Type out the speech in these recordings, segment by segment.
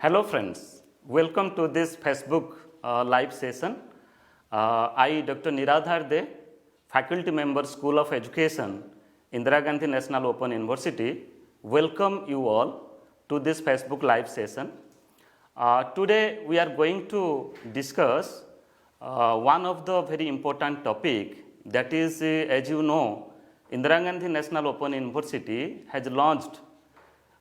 Hello friends, welcome to this Facebook live session. I, Dr. Niradhar Dey, faculty member, School of Education, Indira Gandhi National Open University, welcome you all to this Facebook live session. Today we are going to discuss one of the very important topic, that is, as you know, Indira Gandhi National Open University has launched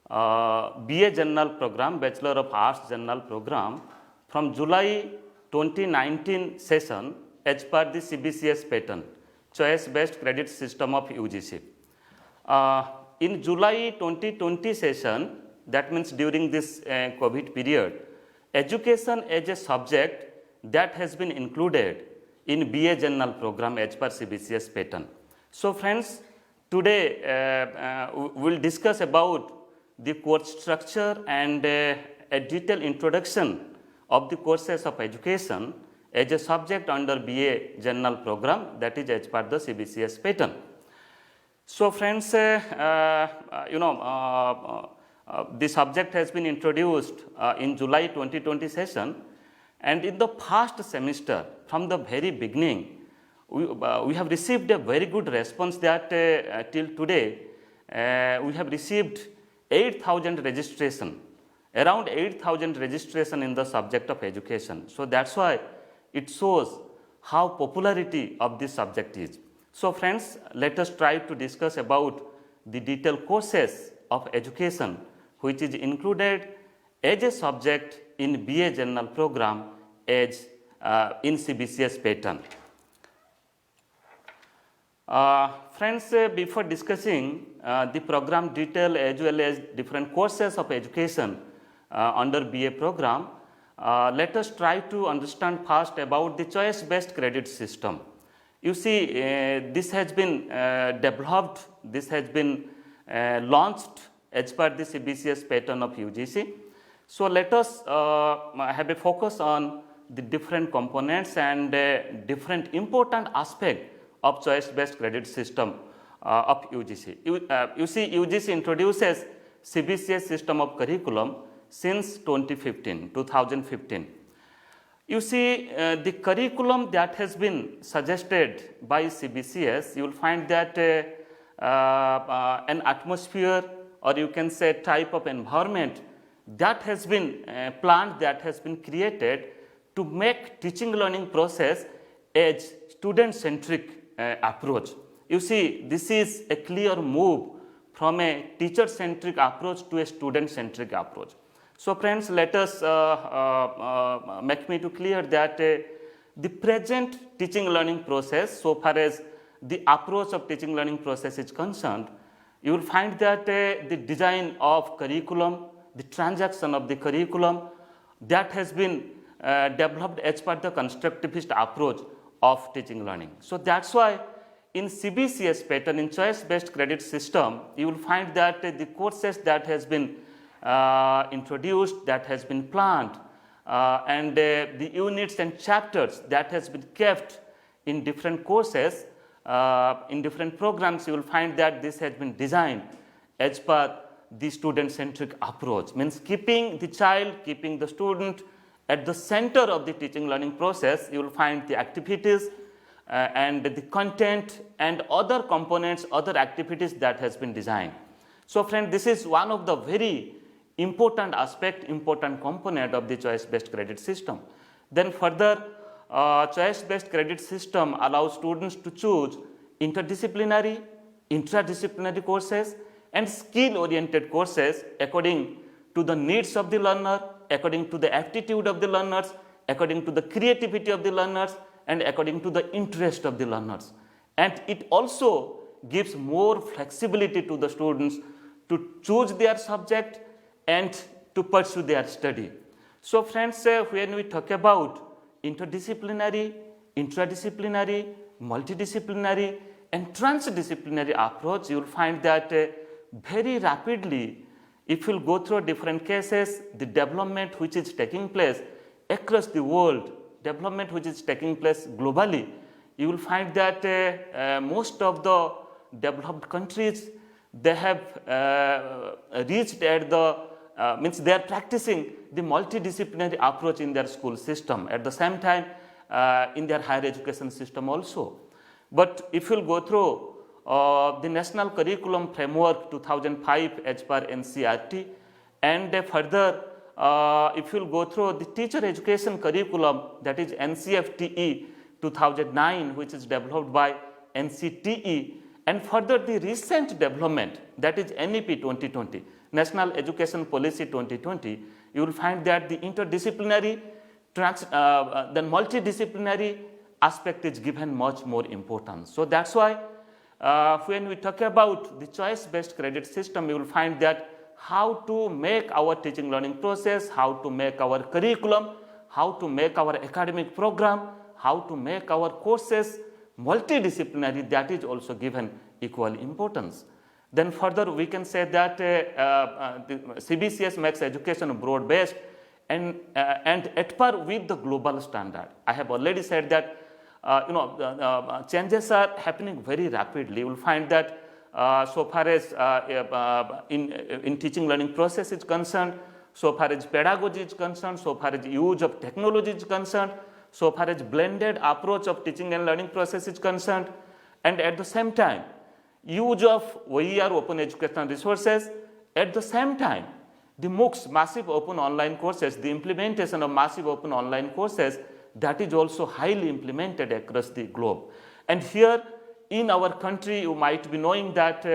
BA General Program, Bachelor of Arts General Program from July 2019 session as per the CBCS pattern, Choice Based Credit System of UGC. In July 2020 session, that means during this COVID period, education as a subject that has been included in BA General Program as per CBCS pattern. So friends, today we will discuss about the course structure and a detailed introduction of the courses of education as a subject under BA General Program, that is as per the CBCS pattern. So friends, the subject has been introduced in July 2020 session, and in the first semester from the very beginning we have received a very good response that till today we have received 8,000 registration, around 8,000 registration in the subject of education. So that's why it shows how popularity of this subject is. So friends, let us try to discuss about the detailed courses of education which is included as a subject in BA General Program as in CBCS pattern. Friends, before discussing the program detail as well as different courses of education under BA program, let us try to understand first about the choice-based credit system. You see, this has been developed, this has been launched as per the CBCS pattern of UGC. So let us have a focus on the different components and different important aspects of choice-based credit system of UGC. You see, UGC introduces CBCS system of curriculum since 2015. You see, the curriculum that has been suggested by CBCS, you will find that an atmosphere, or you can say type of environment that has been planned, that has been created to make teaching learning process as student-centric approach. You see, this is a clear move from a teacher-centric approach to a student-centric approach. So friends, let us make me to clear that the present teaching learning process, so far as the approach of teaching learning process is concerned, you will find that the design of curriculum, the transaction of the curriculum, that has been developed as per the constructivist approach of teaching learning. So that's why in CBCS pattern, in choice-based credit system, you will find that the courses that has been introduced, that has been planned, and the units and chapters that has been kept in different courses, in different programs, you will find that this has been designed as per the student-centric approach, means keeping the child, keeping the student at the center of the teaching learning process. You will find the activities and the content and other components, other activities that has been designed. So friend, this is one of the very important aspect, important component of the choice-based credit system. Then further, choice-based credit system allows students to choose interdisciplinary, intradisciplinary courses and skill-oriented courses according to the needs of the learner, according to the aptitude of the learners, according to the creativity of the learners, and according to the interest of the learners. And it also gives more flexibility to the students to choose their subject and to pursue their study. So friends, when we talk about interdisciplinary, intradisciplinary, multidisciplinary and transdisciplinary approach, you will find that very rapidly, if you will go through different cases, the development which is taking place across the world, development which is taking place globally, you will find that most of the developed countries, they have reached at the means they are practicing the multidisciplinary approach in their school system, at the same time in their higher education system also. But if you will go through the National Curriculum Framework 2005 as per NCERT, and further if you will go through the Teacher Education Curriculum, that is NCFTE 2009, which is developed by NCTE, and further the recent development, that is NEP 2020, National Education Policy 2020, you will find that the interdisciplinary, then multidisciplinary aspect is given much more importance. So that's why when we talk about the choice-based credit system, you will find that how to make our teaching learning process, how to make our curriculum, how to make our academic program, how to make our courses multidisciplinary, that is also given equal importance. Then further we can say that the CBCS makes education broad-based and at par with the global standard. I have already said that changes are happening very rapidly. You will find that so far as in teaching learning process is concerned, so far as pedagogy is concerned, so far as use of technology is concerned, so far as blended approach of teaching and learning process is concerned, and at the same time use of OER, open educational resources, at the same time the MOOCs, massive open online courses, the implementation of massive open online courses, that is also highly implemented across the globe. And here in our country, you might be knowing that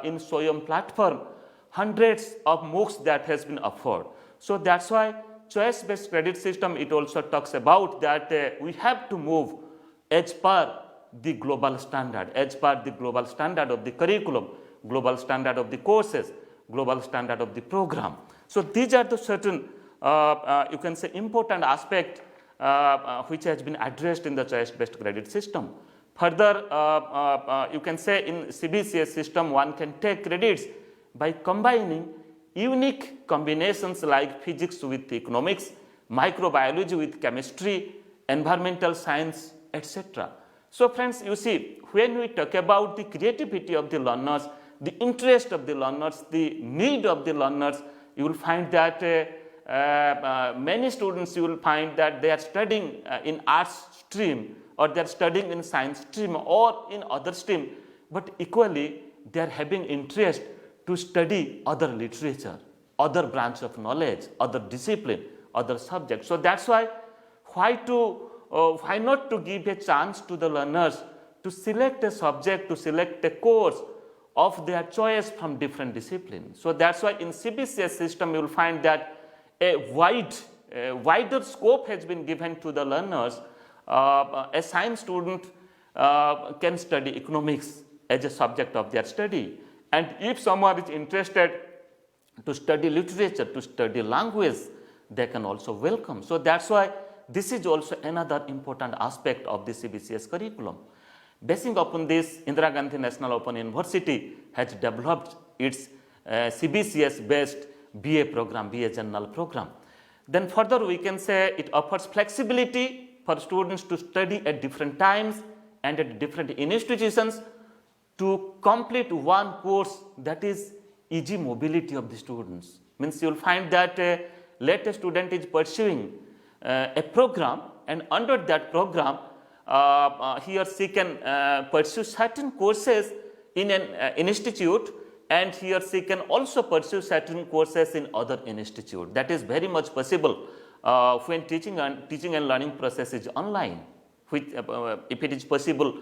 in SWAYAM platform, hundreds of MOOCs that has been offered. So that's why choice-based credit system, it also talks about that we have to move as per the global standard, as per the global standard of the curriculum, global standard of the courses, global standard of the program. So these are the certain, you can say, important aspect which has been addressed in the choice-based credit system. Further, you can say in CBCS system, one can take credits by combining unique combinations like physics with economics, microbiology with chemistry, environmental science, etc. So friends, you see, when we talk about the creativity of the learners, the interest of the learners, the need of the learners, you will find that many students, you will find that they are studying in arts stream, or they are studying in science stream or in other stream, but equally they are having interest to study other literature, other branch of knowledge, other discipline, other subjects. So that's why why not to give a chance to the learners to select a subject, to select a course of their choice from different disciplines. So that's why in CBCS system you will find that a wider scope has been given to the learners. A science student can study economics as a subject of their study, and if someone is interested to study literature, to study language, they can also welcome. So that's why this is also another important aspect of the CBCS curriculum. Basing upon this, Indira Gandhi National Open University has developed its CBCS based BA program, BA General program. Then further we can say it offers flexibility for students to study at different times and at different institutions to complete one course, that is easy mobility of the students. Means you will find that let a student is pursuing a program, and under that program he or she can pursue certain courses in an institute, and he or she can also pursue certain courses in other institute. That is very much possible when teaching and learning process is online, which if it is possible,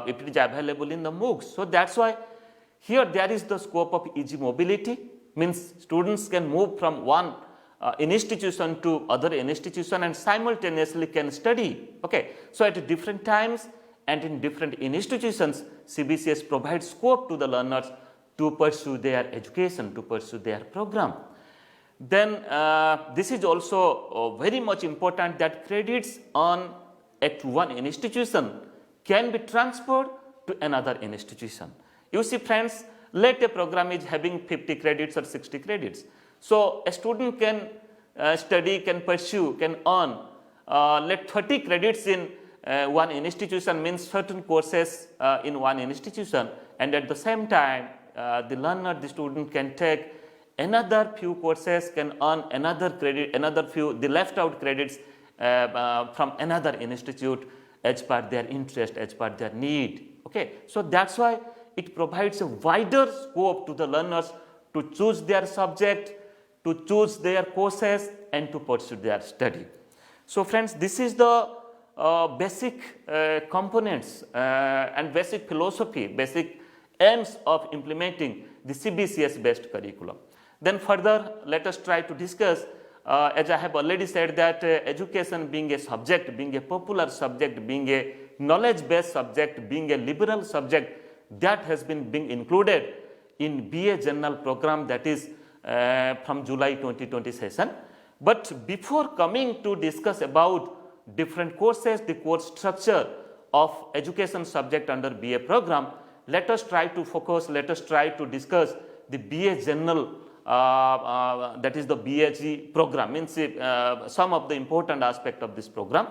if it is available in the MOOCs. So that's why here there is the scope of easy mobility, means students can move from one institution to other institution and simultaneously can study. Okay, so at different times and in different institutions, CBCS provides scope to the learners to pursue their education, to pursue their program. Then this is also very much important that credits on at one institution can be transferred to another institution. You see friends, let a program is having 50 credits or 60 credits. So a student can study, can pursue, can earn let 30 credits in one institution, means certain courses in one institution, and at the same time the learner, the student can take another few courses can earn another credit, another few, the left out credits from another institute as per their interest, as per their need. Okay. So that's why it provides a wider scope to the learners to choose their subject, to choose their courses, and to pursue their study. So friends, this is the basic components and basic philosophy, basic aims of implementing the CBCS based curriculum. Then further, let us try to discuss, as I have already said, that education being a subject, being a popular subject, being a knowledge based subject, being a liberal subject, that has been being included in BA General program, that is from July 2020 session. But before coming to discuss about different courses, the course structure of education subject under BA program, let us try to focus, let us try to discuss the BA General, that is the BAG program, means some of the important aspect of this program.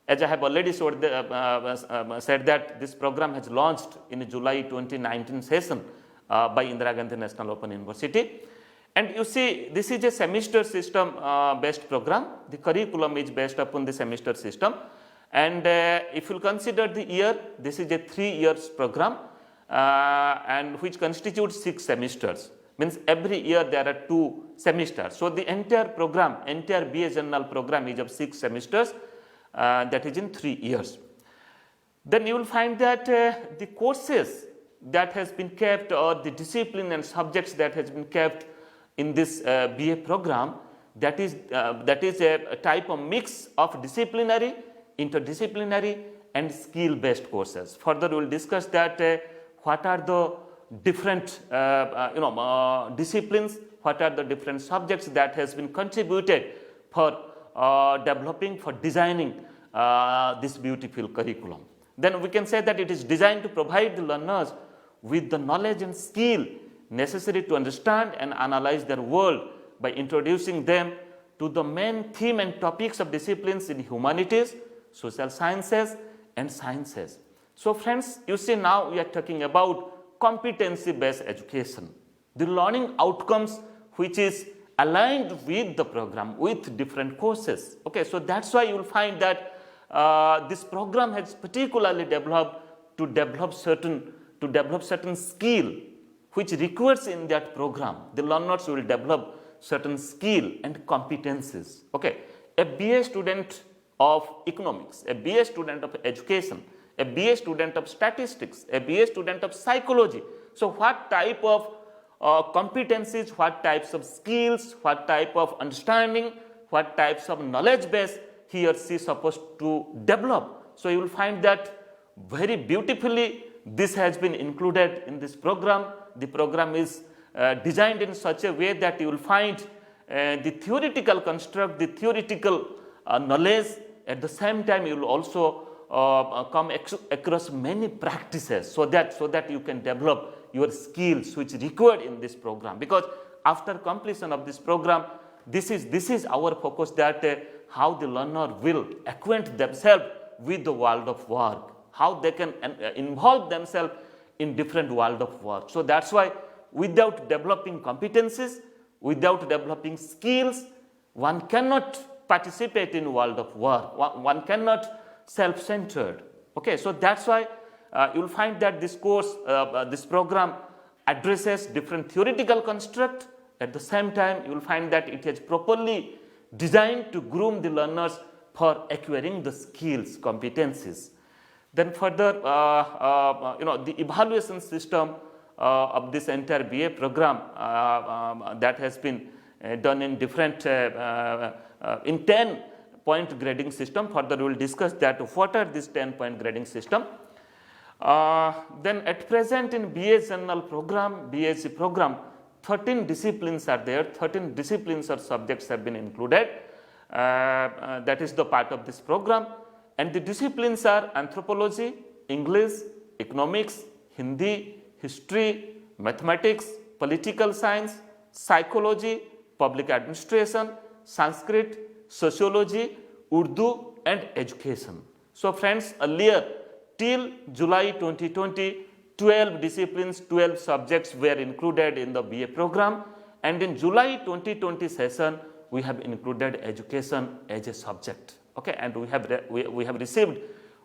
As I have already said that this program has launched in July 2019 session by Indira Gandhi National Open University. And you see, this is a semester system based program. The curriculum is based upon the semester system. And if you consider the year, this is a 3 years program and which constitutes 6 semesters. Means every year there are 2 semesters. So the entire program, entire BA General program is of 6 semesters, that is in 3 years. Then you will find that the courses that has been kept, or the discipline and subjects that has been kept in this BA program, that is a type of mix of disciplinary, interdisciplinary and skill based courses. Further we will discuss that what are the different disciplines, what are the different subjects that has been contributed for developing, for designing this beautiful curriculum. Then we can say that it is designed to provide the learners with the knowledge and skill necessary to understand and analyze their world by introducing them to the main theme and topics of disciplines in humanities, social sciences and sciences. So friends, you see, now we are talking about competency based education, the learning outcomes which is aligned with the program, with different courses. Okay, so that's why you will find that this program has particularly developed to develop certain skill which requires in that program. The learners will develop certain skill and competencies. Okay, a BA student of economics, a BA student of education, a BA student of statistics, a BA student of psychology. So what type of competencies, what types of skills, what type of understanding, what types of knowledge base he or she is supposed to develop. So you will find that very beautifully this has been included in this program. The program is designed in such a way that you will find the theoretical construct, the theoretical knowledge. At the same time, you will also come across many practices so that you can develop your skills which required in this program. Because after completion of this program, this is our focus, that how the learner will acquaint themselves with the world of work, how they can involve themselves in different world of work. So that's why without developing competencies, without developing skills, one cannot participate in world of work. One cannot self-centered. Okay, so that's why you will find that this course, this program addresses different theoretical construct. At the same time, you will find that it is properly designed to groom the learners for acquiring the skills, competencies. Then further, the evaluation system of this entire BA program that has been done in different in 10-point grading system. Further, we will discuss that what are these 10-point grading system. Then at present in BA General program, BAC program, 13 disciplines are there, 13 disciplines or subjects have been included. That is the part of this program. And the disciplines are anthropology, English, economics, Hindi, history, mathematics, political science, psychology, public administration, Sanskrit, sociology, Urdu and education. So friends, earlier till July 2020, 12 disciplines, 12 subjects were included in the BA program, And in July 2020 session, we have included education as a subject. Okay, and we have received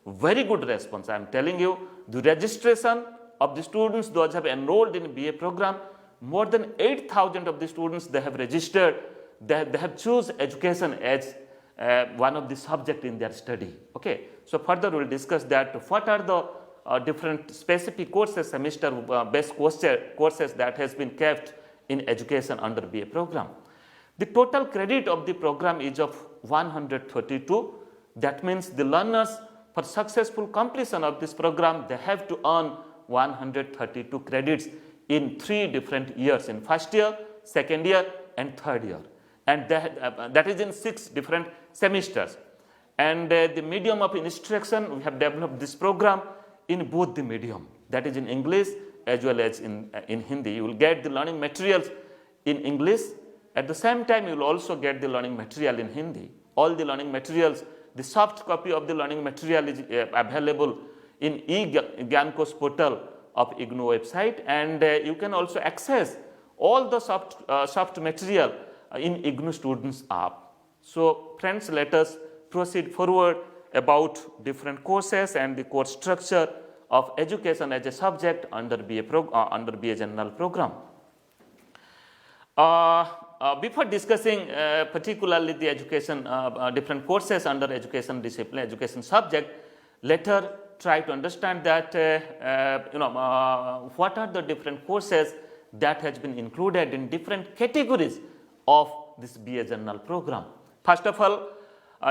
very good response. I am telling you, the registration of the students, those have enrolled in BA program, more than 8,000 of the students they have registered, they have choose education as one of the subject in their study. Okay, so further we will discuss that what are the different specific courses, semester based courses that has been kept in education under BA program. The total credit of the program is of 132. That means the learners, for successful completion of this program, they have to earn 132 credits in 3 different years, in first year, second year and third year, and that is in 6 different semesters. And the medium of instruction, we have developed this program in both the medium, that is in English as well as in Hindi. You will get the learning materials in English. At the same time, you will also get the learning material in Hindi. All the learning materials, the soft copy of the learning material is available in IGNOU portal of IGNOU website, and you can also access all the soft material in IGNOU Students app. So friends, let us proceed forward about different courses and the course structure of education as a subject under BA General program. Before discussing particularly the education, different courses under education discipline, education subject, let us try to understand that what are the different courses that has been included in different categories of this BA General program. First of all,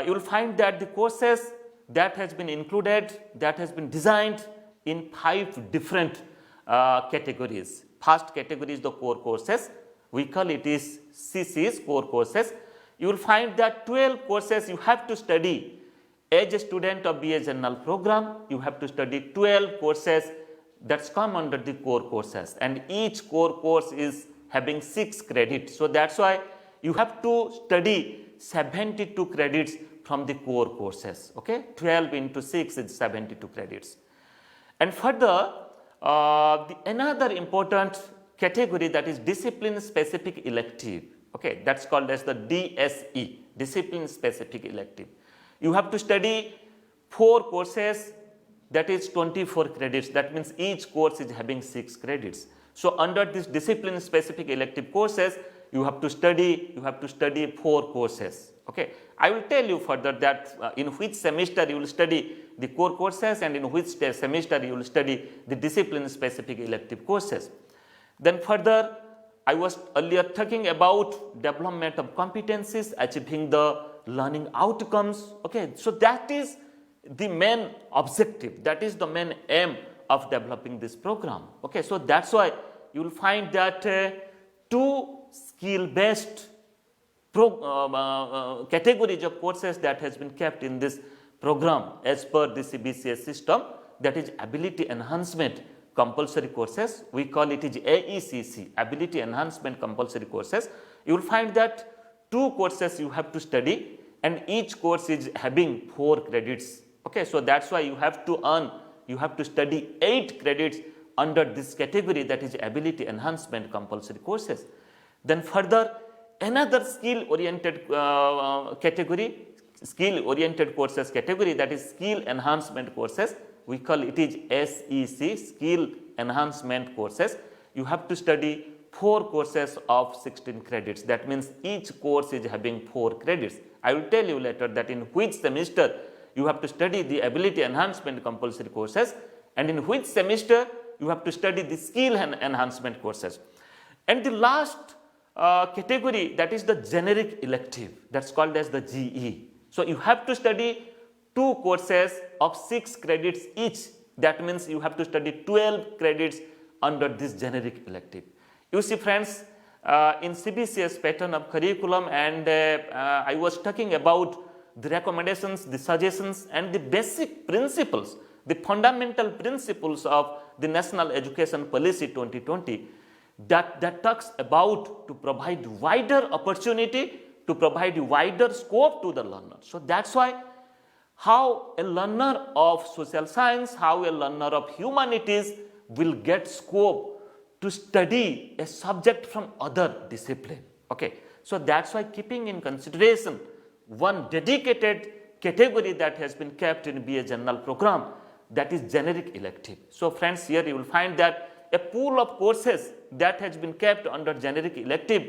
you will find that the courses that has been included, that has been designed in 5 different categories. First category is the core courses. We call it is CCs, core courses. You will find that 12 courses you have to study as a student of BA General program. You have to study 12 courses that's come under the core courses, and each core course is having 6 credits. So that's why you have to study 72 credits from the core courses. Okay, 12 into 6 is 72 credits. And further, another important category, that is discipline specific elective. Okay, that's called as the DSE, discipline specific elective. You have to study 4 courses, that is 24 credits. That means each course is having 6 credits. So under this discipline specific elective courses, you have to study 4 courses. Okay, I will tell you further that in which semester you will study the core courses and in which semester you will study the discipline specific elective courses. Then further, I was earlier talking about development of competencies, achieving the learning outcomes. Okay, so that is the main objective, that is the main aim of developing this program. Okay, so that's why you will find that 2 skill based categories of courses that has been kept in this program as per the CBCS system, that is ability enhancement compulsory courses. We call it is AECC, ability enhancement compulsory courses. You will find that 2 courses you have to study, and each course is having 4 credits. Okay, so that's why you have to study 8 credits under this category, that is ability enhancement compulsory courses. Then further, another skill oriented category, skill oriented courses category, that is skill enhancement courses. We call it is SEC, skill enhancement courses. You have to study 4 courses of 16 credits. That means each course is having 4 credits. I will tell you later that in which semester you have to study the ability enhancement compulsory courses, and in which semester you have to study the skill enhancement courses. And the last category, that is the generic elective, that's called as the GE. So you have to study 2 courses of 6 credits each. That means you have to study 12 credits under this generic elective. You see friends, in CBCS pattern of curriculum, and I was talking about the recommendations, the suggestions and the basic principles, the fundamental principles of the National Education Policy 2020 that talks about to provide wider opportunity, to provide wider scope to the learner. So that's why how a learner of social science, how a learner of humanities will get scope to study a subject from other discipline. Okay, so that's why keeping in consideration one dedicated category that has been kept in BA General program, that is generic elective. So friends, here you will find that a pool of courses that has been kept under generic elective,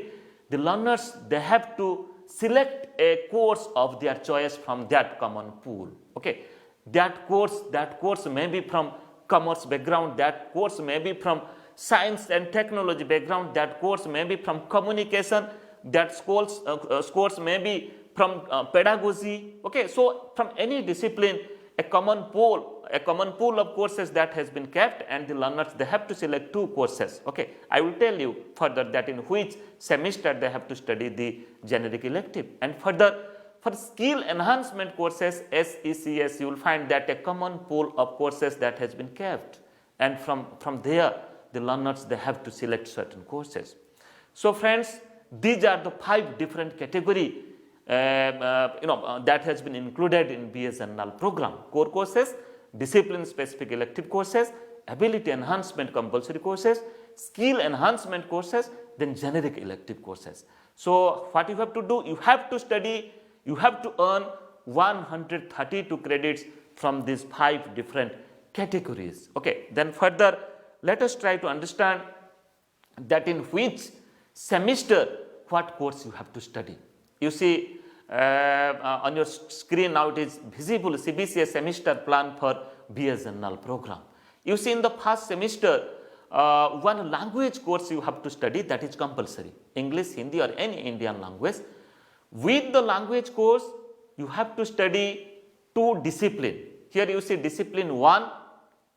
the learners, they have to select a course of their choice from that common pool. Okay, that course may be from commerce background, that course may be from science and technology background, that course may be from communication, that course may be from pedagogy. Okay, so from any discipline, a common pool of courses that has been kept, and the learners, they have to select 2 courses. Okay, I will tell you further that in which semester they have to study the generic elective. And further, for skill enhancement courses, SECS, you will find that a common pool of courses that has been kept, and from there the learners, they have to select certain courses. So friends, these are the 5 different category that has been included in BA General program: core courses, discipline specific elective courses, ability enhancement compulsory courses, skill enhancement courses, then generic elective courses. So what you have to do, you have to study, you have to earn 132 credits from these 5 different categories. Okay, then further, let us try to understand that in which semester what course you have to study. You see on your screen now, it is visible CBCS semester plan for BA General program. You see in the first semester, one language course you have to study, that is compulsory, English, Hindi or any Indian language. With the language course, you have to study 2 discipline. Here you see discipline 1,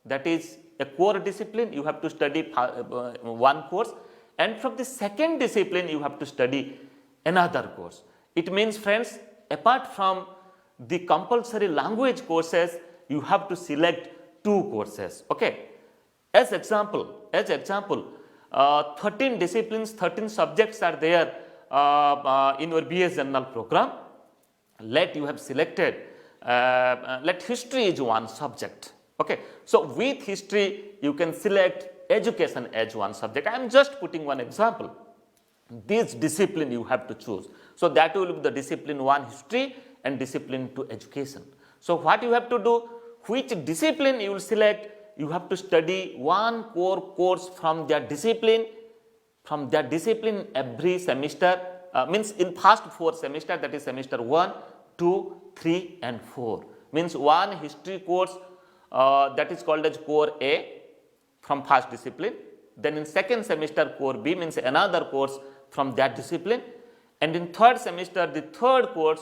that is a core discipline, you have to study 1 course, and from the second discipline you have to study another course. It means friends, apart from the compulsory language courses, you have to select 2 courses. Okay, as example 13 disciplines, 13 subjects are there in your BA General program. Let you have selected, let history is one subject. Okay, so with history you can select education as one subject. I am just putting one example. This discipline you have to choose. So that will be the discipline 1 history and discipline 2 education. So what you have to do, which discipline you will select, you have to study 1 core course from that discipline every semester, means in past 4 semester, that is semester 1, 2, 3 and 4. Means 1 history course that is called as core A from first discipline. Then in second semester, core B means another course from that discipline, and in third semester the third course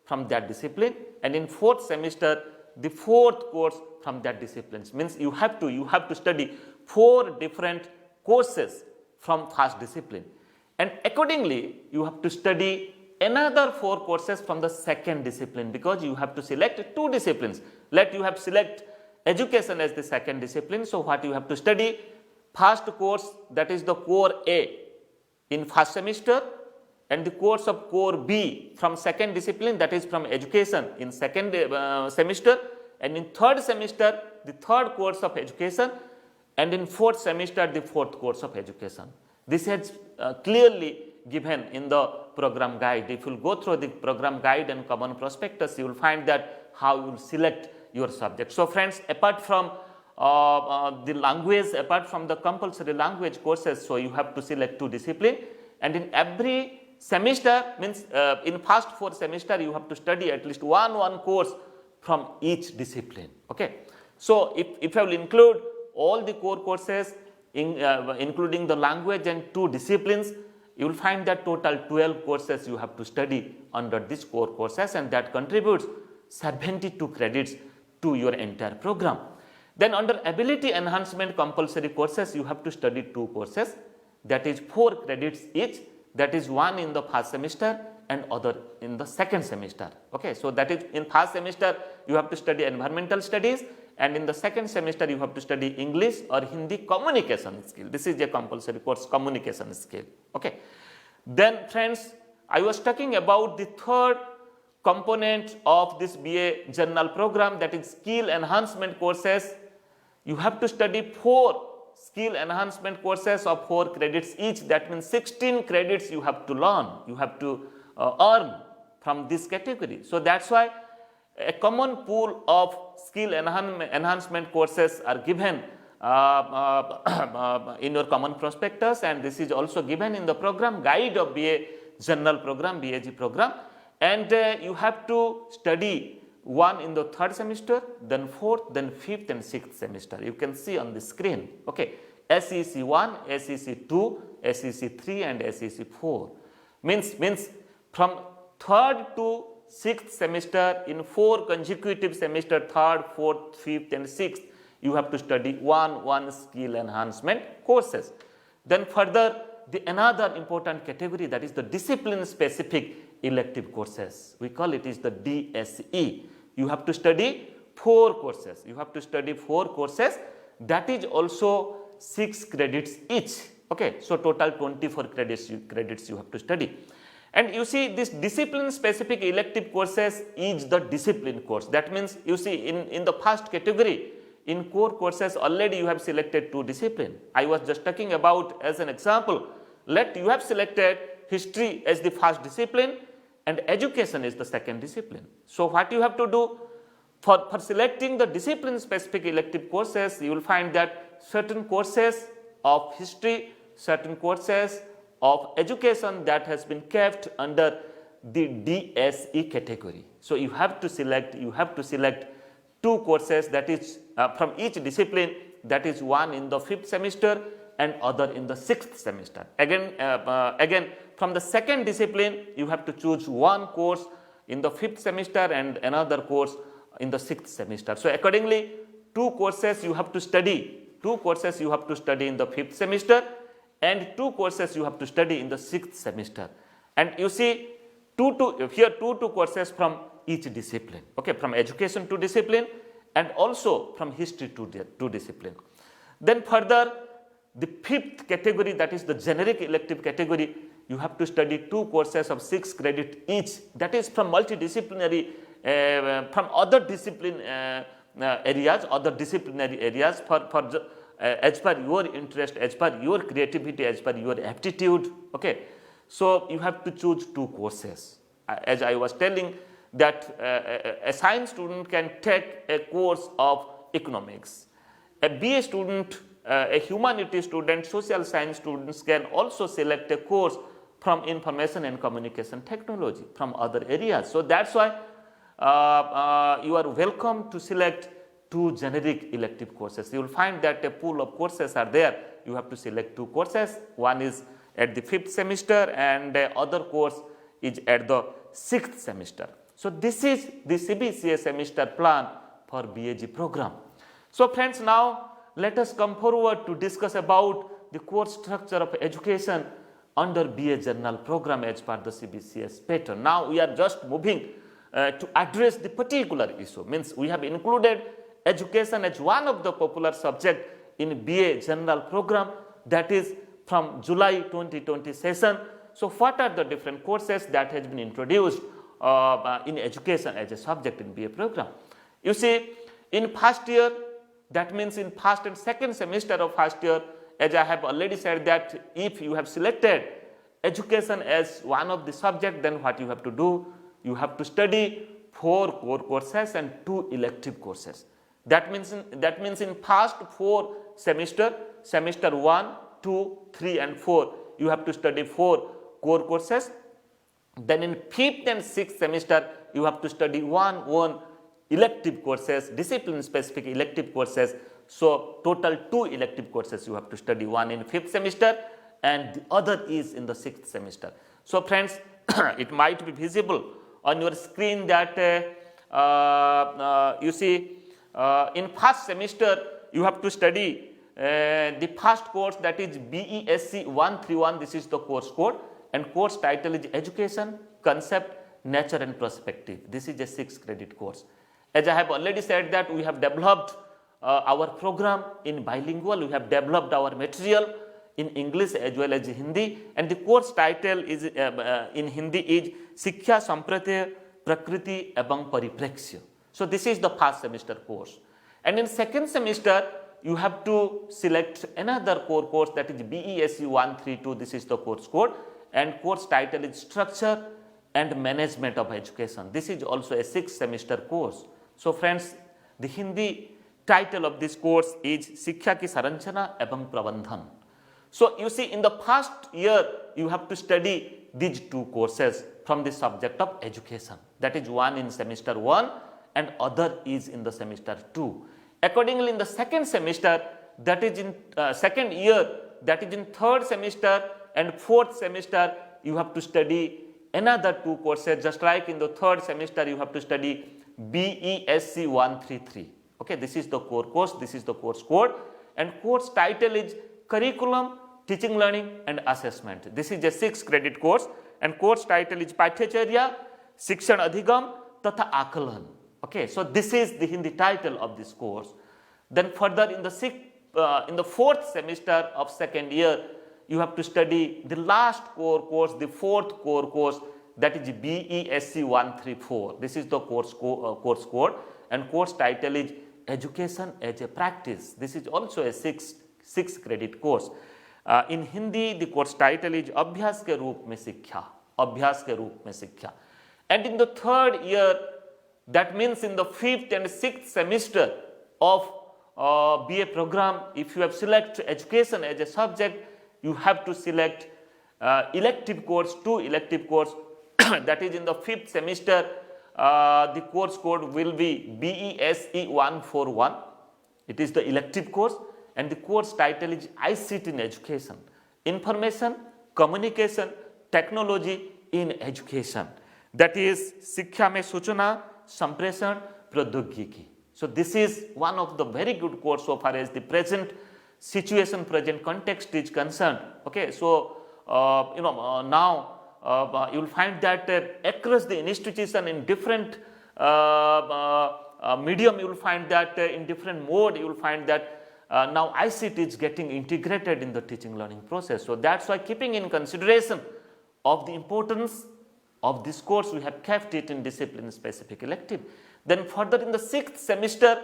from that discipline, and in fourth semester the fourth course from that discipline. Means you have to study 4 different courses from first discipline, and accordingly you have to study another 4 courses from the second discipline, because you have to select 2 disciplines. Let you have select education as the second discipline. So what you have to study, first course, that is the core A in first semester, and the course of core B from second discipline, that is from education, in second semester, and in third semester the third course of education, and in fourth semester the fourth course of education. This is clearly given in the program guide. If you will go through the program guide and common prospectus, you will find that how you will select your subject. So friends, apart from the language, apart from the compulsory language courses, so you have to select 2 discipline, and in every semester, means in first 4 semester you have to study at least one course from each discipline. Okay, so if you will include all the core courses including the language and 2 disciplines, you will find that total 12 courses you have to study under these core courses, and that contributes 72 credits to your entire program. Then under ability enhancement compulsory courses, you have to study 2 courses, that is 4 credits each, that is 1 in the first semester and other in the second semester. Okay, so that is in first semester you have to study environmental studies, and in the second semester you have to study English or Hindi communication skill. This is a compulsory course, communication skill. Okay, then friends, I was talking about the third component of this BA General program, that is skill enhancement courses. You have to study 4 skill enhancement courses of 4 credits each. That means 16 credits you have to learn, you have to earn from this category. So that's why a common pool of skill enhancement courses are given in your common prospectus, and this is also given in the program guide of BA General Program, BAG program, and you have to study one in the 3rd semester, then 4th, then 5th and 6th semester. You can see on the screen. Okay, SEC 1, SEC 2, SEC 3 and SEC 4 means from 3rd to 6th semester in 4 consecutive semester, 3rd, 4th, 5th and 6th, you have to study one skill enhancement courses. Then further, another important category, that is the discipline specific elective courses. We call it is the DSE. You have to study 4 courses. You have to study 4 courses. That is also 6 credits each. Okay, so total 24 credits you have to study. And you see, this discipline specific elective courses is the discipline course. That means you see in the first category, in core courses already you have selected 2 discipline. I was just talking about as an example. Let you have selected history as the first discipline and education is the second discipline. So what you have to do for selecting the discipline specific elective courses, you will find that certain courses of history, certain courses of education that has been kept under the DSE category. So you have to select 2 courses, that is from each discipline, that is one in the 5th semester and other in the 6th semester. Again from the second discipline you have to choose one course in the 5th semester and another course in the 6th semester. So accordingly 2 courses you have to study. 2 courses you have to study in the 5th semester and 2 courses you have to study in the 6th semester. And you see here two courses from each discipline. Okay, from education to discipline and also from history to discipline. Then further, the 5th category, that is the generic elective category, you have to study 2 courses of 6 credit each. That is from multidisciplinary, from other discipline areas, other disciplinary areas as per your interest, as per your creativity, as per your aptitude. Okay, so you have to choose 2 courses. As I was telling, that a science student can take a course of economics. A BA student, a humanities student, social science students can also select a course from information and communication technology from other areas. So that's why you are welcome to select 2 generic elective courses. You will find that a pool of courses are there. You have to select 2 courses. One is at the 5th semester and the other course is at the 6th semester. So this is the CBCS semester plan for BAG program. So friends, now let us come forward to discuss about the course structure of education under BA General Program as per the CBCS pattern. Now we are just moving to address the particular issue. Means we have included education as one of the popular subject in BA General Program, that is from July 2020 session. So what are the different courses that has been introduced in education as a subject in BA program? You see, in first year, that means in first and second semester of first year, as I have already said that if you have selected education as one of the subject, then what you have to do? You have to study 4 core courses and 2 elective courses. That means in first 4 semester 1, 2, 3 and 4, you have to study 4 core courses. Then in 5th and 6th semester, you have to study one elective courses, discipline specific elective courses. So total 2 elective courses you have to study, one in 5th semester and the other is in the 6th semester. So friends, it might be visible on your screen that you see in first semester you have to study the first course, that is BESC 131. This is the course code and course title is Education, Concept, Nature and Perspective. This is a 6 credit course. As I have already said that we have developed our program in bilingual, we have developed our material in English as well as Hindi, and the course title is in Hindi is Shiksha Sampratya Prakriti Ebang Paripreksya. So this is the first semester course. And in second semester you have to select another core course, that is BESE 132. This is the course code, and course title is Structure and Management of Education. This is also a 6 semester course. So friends, the Hindi title of this course is Shiksha ki Saranchana Evam Prabandhan. So you see, in the first year you have to study these 2 courses from the subject of education, that is one in semester 1 and other is in the semester 2. Accordingly, in the second semester, that is in second year, that is in third semester and fourth semester, you have to study another 2 courses. Just like in the third semester you have to study BESC 133. Okay, this is the core course, this is the course code, and course title is Curriculum, Teaching, Learning and Assessment. This is a 6 credit course, and course title is Pathyacharya, Shikshan Adhigam Tatha Akalan. Okay, so this is the Hindi title of this course. Then further in the fourth semester of second year, you have to study the last core course, the fourth core course, that is BESC 134. This is the course code, and course title is Education as a Practice. This is also a 6 credit course. In Hindi, the course title is Abhyas ke roop mein Shiksha. Abhyas ke roop mein Shiksha. And in the third year, that means in the 5th and 6th semester of BA program, if you have selected education as a subject, you have to select elective course, 2 elective course. That is in the 5th semester, the course code will be BESE 141. It is the elective course, and the course title is ICT in Education, Information, Communication, Technology in Education. That is Shiksha mein Suchana, Sampreshan, Pradyogiki. So this is one of the very good course so far as the present situation, present context is concerned. Okay, so now you will find that across the institution in different medium, you will find that in different mode, you will find that now ICT is getting integrated in the teaching learning process. So that's why, keeping in consideration of the importance of this course, we have kept it in discipline specific elective. Then further in the 6th semester,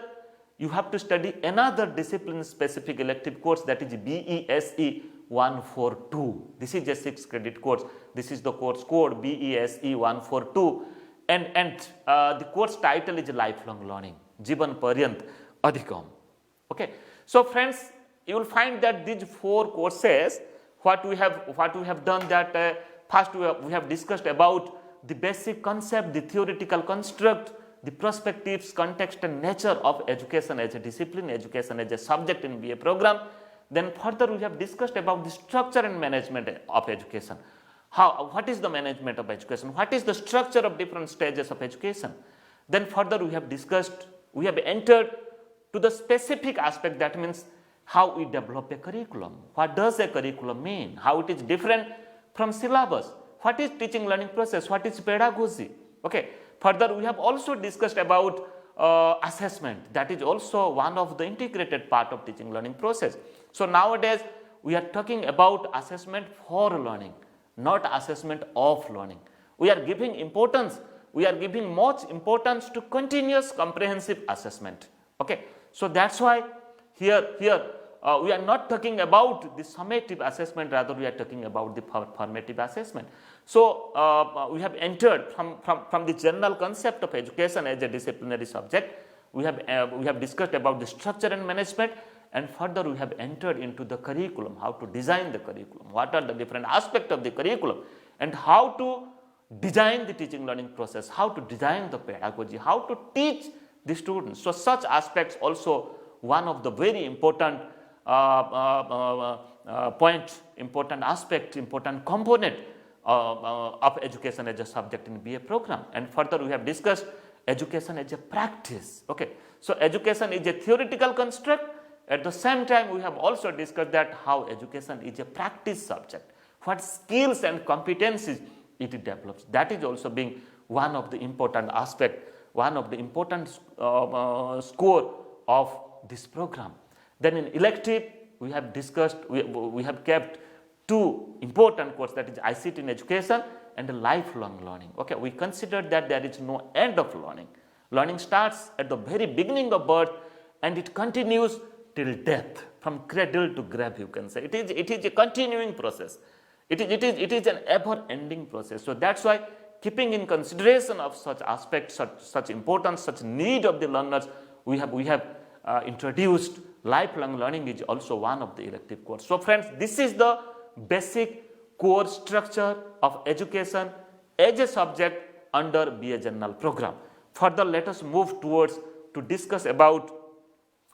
you have to study another discipline specific elective course, that is BESE 142. This is a 6 credit course. This is the course code BESE 142, and the course title is Lifelong Learning, Jivan Paryant Adhikam. Okay, so friends, you will find that these 4 courses, what we have done, that first we have discussed about the basic concept, the theoretical construct, the perspectives, context and nature of education as a discipline, education as a subject in BA program. Then further we have discussed about the structure and management of education. What is the management of education? What is the structure of different stages of education? Then further we have entered to the specific aspect, that means how we develop a curriculum. What does a curriculum mean? How it is different from syllabus? What is teaching learning process? What is pedagogy? Okay. Further, we have also discussed about assessment. That is also one of the integrated part of teaching learning process. So nowadays, we are talking about assessment for learning, not assessment of learning. We are giving much importance to continuous comprehensive assessment. Okay. So that's why here we are not talking about the summative assessment, rather we are talking about the formative assessment. So we have entered from the general concept of education as a disciplinary subject. We have discussed about the structure and management, and further we have entered into the curriculum, how to design the curriculum, what are the different aspects of the curriculum, and how to design the teaching learning process, how to design the pedagogy, how to teach the students. So such aspects also one of the very important point, important aspect, important component of education as a subject in BA program. And further we have discussed education as a practice. Okay. So education is a theoretical construct. At the same time, we have also discussed that how education is a practice subject, what skills and competencies it develops. That is also being one of the important aspect, one of the important score of this program. Then in elective, we have discussed, we have kept 2 important courses, that is ICT in Education and Lifelong Learning. Okay, we considered that there is no end of learning. Learning starts at the very beginning of birth and it continues till death, from cradle to grave, you can say. It is a continuing process. It is an ever-ending process. So that's why, keeping in consideration of such aspects, such importance, such need of the learners, we have introduced lifelong learning is also one of the elective course. So friends, this is the basic core structure of education as a subject under BA General program. Further, let us move towards to discuss about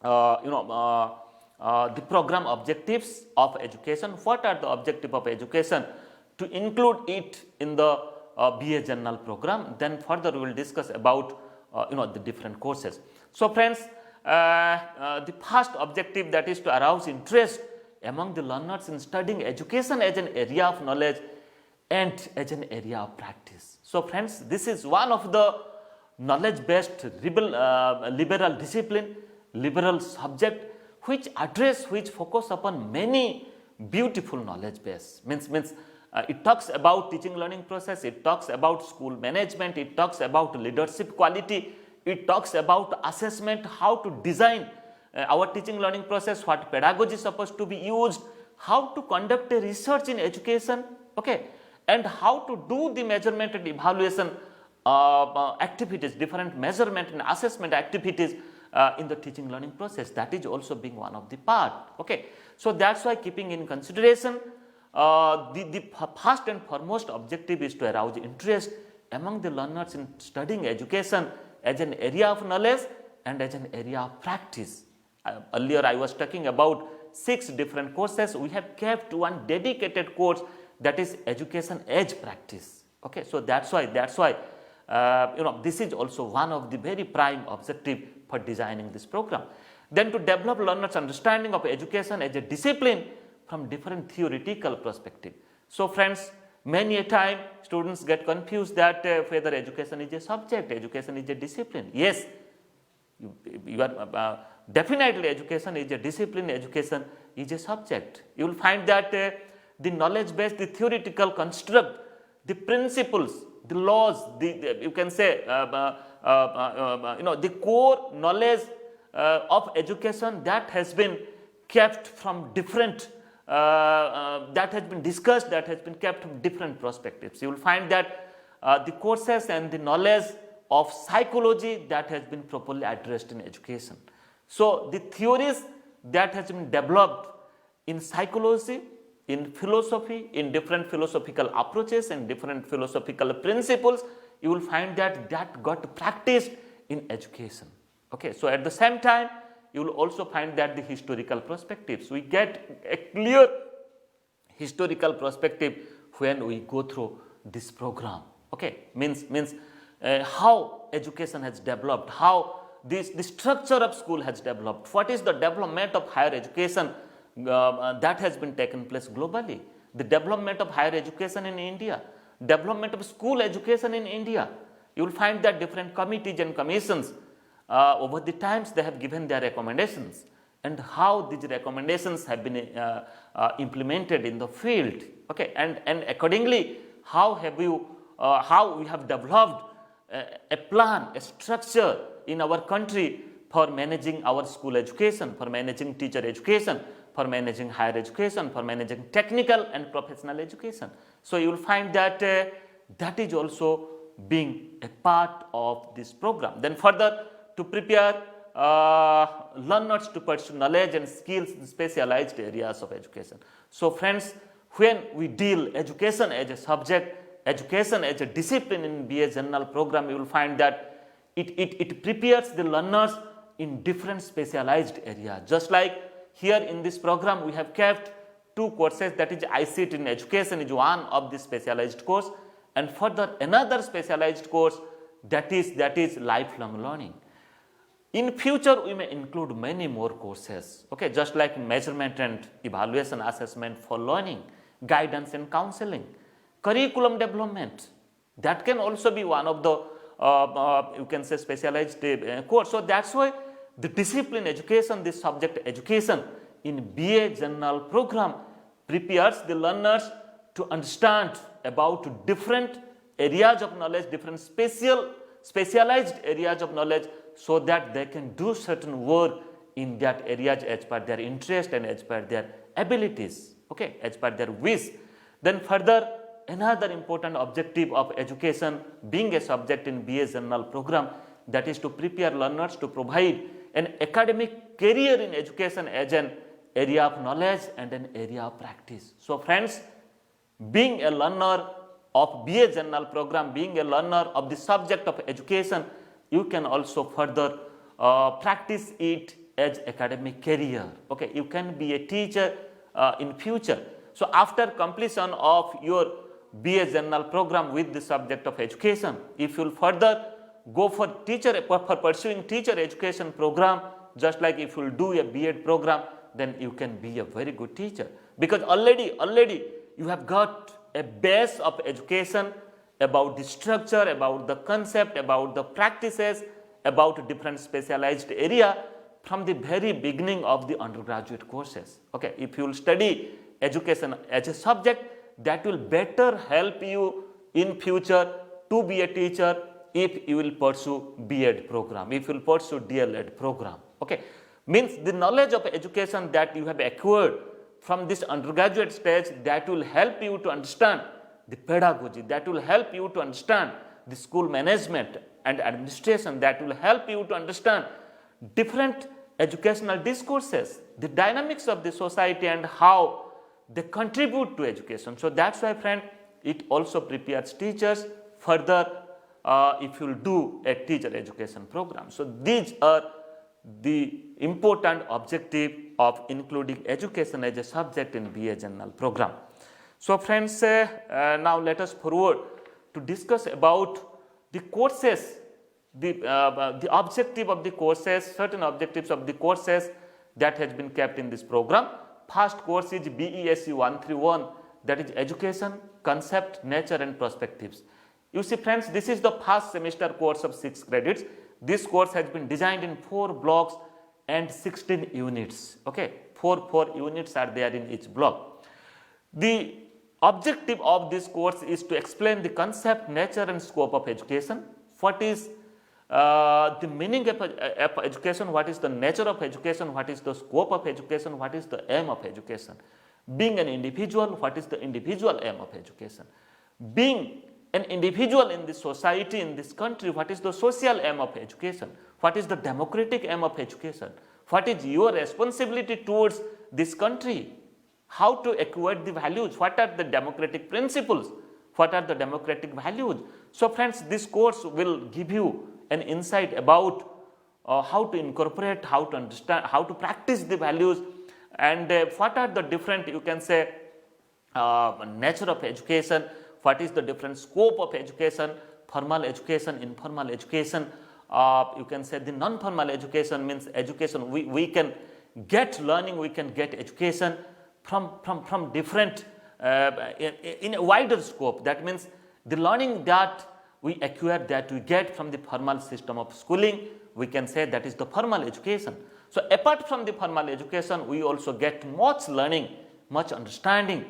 the program objectives of education. What are the objectives of education to include it in the BA General program? Then further we will discuss about the different courses. So friends, the first objective, that is to arouse interest among the learners in studying education as an area of knowledge and as an area of practice. So friends, this is one of the knowledge-based liberal discipline, liberal subject, which focus upon many beautiful knowledge base. Means it talks about teaching learning process, it talks about school management, it talks about leadership quality, it talks about assessment, how to design our teaching learning process, what pedagogy is supposed to be used, how to conduct a research in education, okay, and how to do the measurement and evaluation activities, different measurement and assessment activities in the teaching learning process. That is also being one of the part. Okay, so that's why, keeping in consideration, the first and foremost objective is to arouse interest among the learners in studying education as an area of knowledge and as an area of practice. Earlier I was talking about 6 different courses. We have kept one dedicated course, that is education as practice. Okay, so that's why this is also one of the very prime objective for designing this program. Then to develop learners' understanding of education as a discipline from different theoretical perspective. So friends, many a time students get confused that whether education is a subject, education is a discipline. Yes, you are definitely education is a discipline, education is a subject. You will find that the knowledge base, the theoretical construct, the principles, the laws, you can say the core knowledge of education that has been kept from different that has been discussed, that has been kept from different perspectives. You will find that the courses and the knowledge of psychology that has been properly addressed in education. So the theories that has been developed in psychology, in philosophy, in different philosophical approaches and different philosophical principles, you will find that got practiced in education. Okay, so at the same time, you will also find that the historical perspectives, we get a clear historical perspective when we go through this program. Okay, means how education has developed, how the structure of school has developed, what is the development of higher education that has been taken place globally, the development of higher education in India, development of school education in India. You will find that different committees and commissions over the times they have given their recommendations, and how these recommendations have been implemented in the field. Okay, and accordingly, how we have developed a plan, a structure in our country for managing our school education, for managing teacher education, for managing higher education, for managing technical and professional education. So you will find that that is also being a part of this program. Then further, to prepare learners to pursue knowledge and skills in specialized areas of education. So friends, when we deal education as a subject, education as a discipline in BA General program, you will find that it prepares the learners in different specialized areas. Just like here in this program, we have kept 2 courses, that is ICT in education is one of the specialized course, and further another specialized course that is lifelong learning. In future, we may include many more courses, okay, just like measurement and evaluation assessment for learning, guidance and counseling, curriculum development, that can also be one of the you can say specialized course. So that's why the discipline education, this subject education in BA General program prepares the learners to understand about different areas of knowledge, different specialized areas of knowledge, so that they can do certain work in that areas as per their interest and as per their abilities, okay, as per their wish. Then further, another important objective of education being a subject in BA General program, that is to prepare learners to provide an academic career in education as an area of knowledge and an area of practice. So friends, being a learner of BA General program, being a learner of the subject of education, you can also further practice it as academic career. Okay, you can be a teacher in future. So after completion of your BA General program with the subject of education, if you will further go for pursuing teacher education program, just like if you will do a B.Ed program, then you can be a very good teacher, because already you have got a base of education about the structure, about the concept, about the practices, about different specialized area from the very beginning of the undergraduate courses. Okay, if you will study education as a subject, that will better help you in future to be a teacher if you will pursue B.Ed program, if you will pursue DL.Ed program. Okay, means the knowledge of education that you have acquired from this undergraduate stage, that will help you to understand the pedagogy, that will help you to understand the school management and administration, that will help you to understand different educational discourses, the dynamics of the society and how they contribute to education. So that's why friend, it also prepares teachers further if you will do a teacher education program. So these are the important objective of including education as a subject in BA General program. So friends, now let us forward to discuss about the courses, the objective of the courses, certain objectives of the courses that has been kept in this program. First course is BESC 131, that is Education, Concept, Nature and Perspectives. You see friends, this is the first semester course of 6 credits. This course has been designed in 4 blocks and 16 units. Okay, 4 units are there in each block. The objective of this course is to explain the concept, nature and scope of education. What is the meaning of education, what is the nature of education, what is the scope of education, what is the aim of education. Being an individual, what is the individual aim of education. Being an individual in this society, in this country, what is the social aim of education, what is the democratic aim of education, what is your responsibility towards this country, how to acquire the values, what are the democratic principles, what are the democratic values. So friends, this course will give you an insight about how to incorporate, how to understand, how to practice the values, and what are the different, you can say, nature of education, what is the different scope of education, formal education, informal education, you can say the non-formal education means education, we can get learning, we can get education from different, in a wider scope. That means the learning that we acquire, that we get from the formal system of schooling, we can say that is the formal education. So apart from the formal education, we also get much learning, much understanding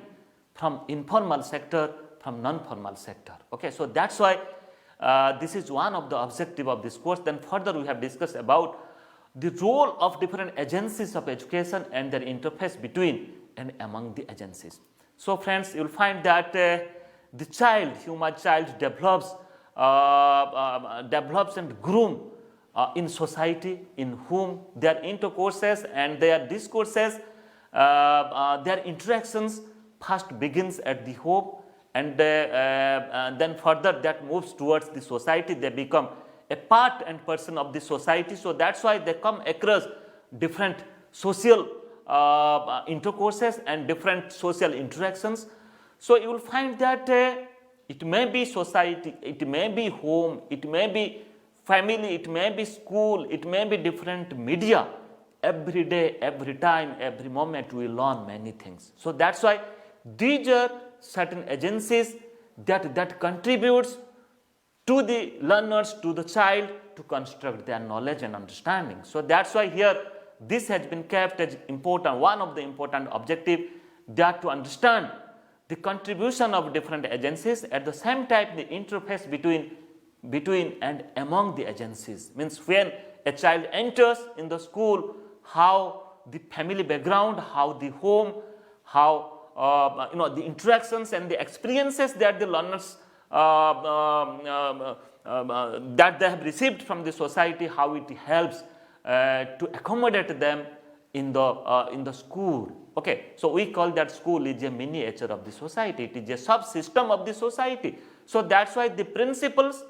from informal sector, from non-formal sector. Okay, so that's why this is one of the objective of this course. Then further we have discussed about the role of different agencies of education and their interface between and among the agencies. So friends, you will find that the child, human child develops and groom in society, in whom their intercourses and their discourses, their interactions first begins at the home, and then further that moves towards the society. They become a part and person of the society. So that's why they come across different social intercourses and different social interactions. So you will find that it may be society, it may be home, it may be family, it may be school, it may be different media. Every day, every time, every moment we learn many things. So that's why these are certain agencies that contributes to the learners, to the child, to construct their knowledge and understanding. So that's why here this has been kept as important, one of the important objective, that to understand the contribution of different agencies, at the same time the interface between and among the agencies. Means when a child enters in the school, how the family background, how the home, how the interactions and the experiences that the learners that they have received from the society, how it helps to accommodate them in the school. Okay, so we call that school is a miniature of the society. It is a subsystem of the society. So that's why the principles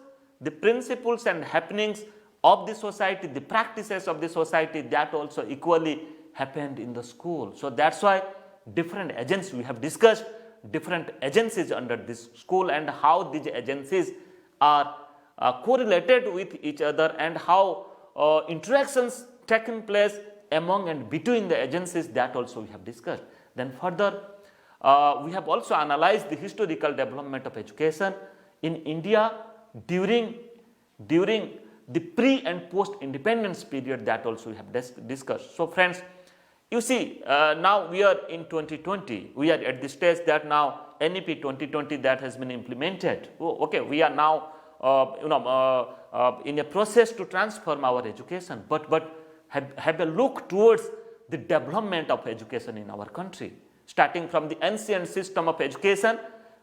and happenings of the society, the practices of the society, that also equally happened in the school. So that's why different agencies, we have discussed different agencies under this school and how these agencies are correlated with each other and how interactions taken place among and between the agencies, that also we have discussed. Then further, we have also analyzed the historical development of education in India during the pre and post independence period, that also we have discussed. So friends, you see, now we are in 2020, we are at the stage that now NEP 2020 that has been implemented. Okay, we are now in a process to transform our education, but have a look towards the development of education in our country, starting from the ancient system of education,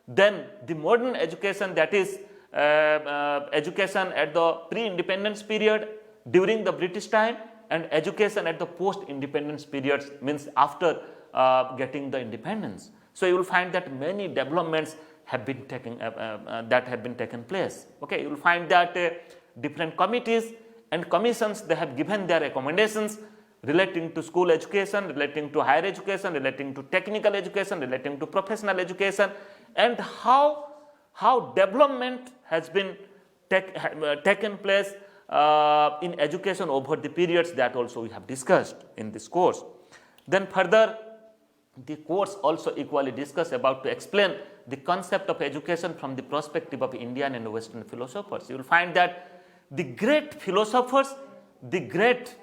then the modern education, that is education at the pre-independence period during the British time, and education at the post-independence periods, means after getting the independence. So you will find that many developments have been taken place. Okay, you will find that different committees and commissions, they have given their recommendations relating to school education, relating to higher education, relating to technical education, relating to professional education, and how development has been taken place in education over the periods, that also we have discussed in this course. Then further, the course also equally discuss about to explain the concept of education from the perspective of Indian and Western philosophers. You will find that the great philosophers, the great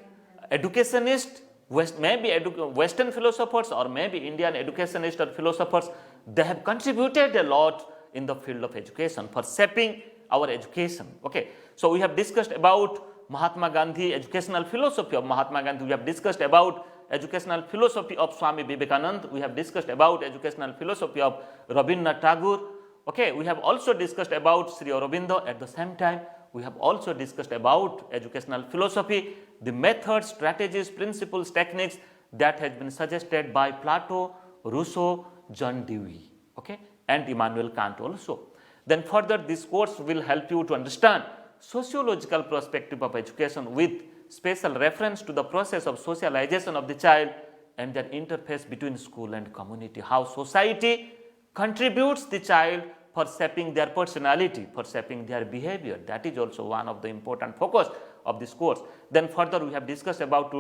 educationists, maybe Western philosophers or maybe Indian educationists or philosophers, they have contributed a lot in the field of education for shaping our education. Okay, so we have discussed about Mahatma Gandhi, educational philosophy of Mahatma Gandhi. We have discussed about educational philosophy of Swami Vivekananda. We have discussed about educational philosophy of Rabindranath Tagore. Okay, we have also discussed about Sri Aurobindo. At the same time, we have also discussed about educational philosophy, the methods, strategies, principles, techniques that has been suggested by Plato, Rousseau, John Dewey, okay, and Immanuel Kant also. Then further, this course will help you to understand sociological perspective of education with special reference to the process of socialization of the child and their interface between school and community, how society contributes the child for shaping their personality, for shaping their behavior. That is also one of the important focus of this course. Then further, we have discussed about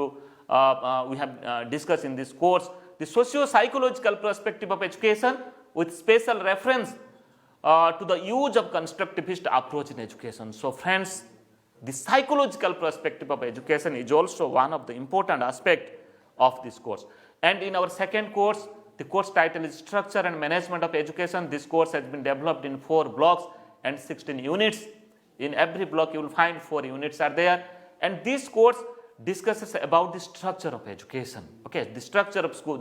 discussed in this course the socio-psychological perspective of education with special reference to the use of constructivist approach in education. So friends, the psychological perspective of education is also one of the important aspect of this course. And in our second course, the course title is Structure and Management of Education. This course has been developed in 4 blocks and 16 units. In every block you will find 4 units are there, and this course discusses about the structure of education. Okay, the structure of school,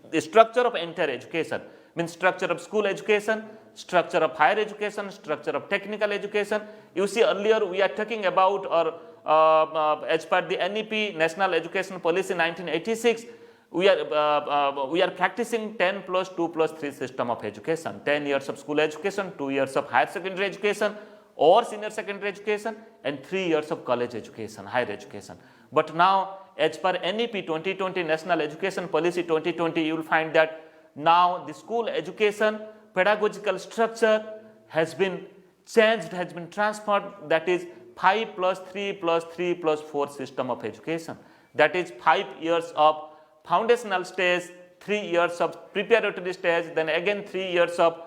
the structure of entire education, means structure of school education, structure of higher education, structure of technical education. You see, earlier we are talking about, or as per the NEP, National Education Policy 1986, we are practicing 10 plus 2 plus 3 system of education, 10 years of school education, 2 years of higher secondary education or senior secondary education, and 3 years of college education, higher education. But now, as per NEP 2020, National Education Policy 2020, you will find that now the school education pedagogical structure has been changed, has been transferred, that is 5 plus 3 plus 3 plus 4 system of education. That is 5 years of foundational stage, 3 years of preparatory stage, then again 3 years of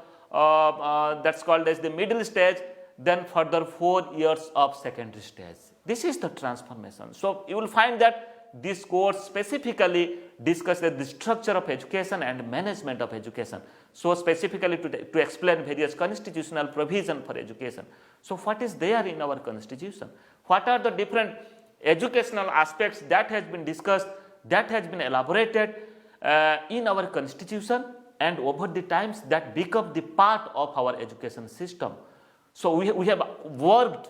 that's called as the middle stage, then further 4 years of secondary stage. This is the transformation. So you will find that this course specifically discusses the structure of education and management of education. So specifically to explain various constitutional provision for education. So what is there in our constitution? What are the different educational aspects that has been discussed that has been elaborated in our constitution, and over the times that become the part of our education system. So we have worked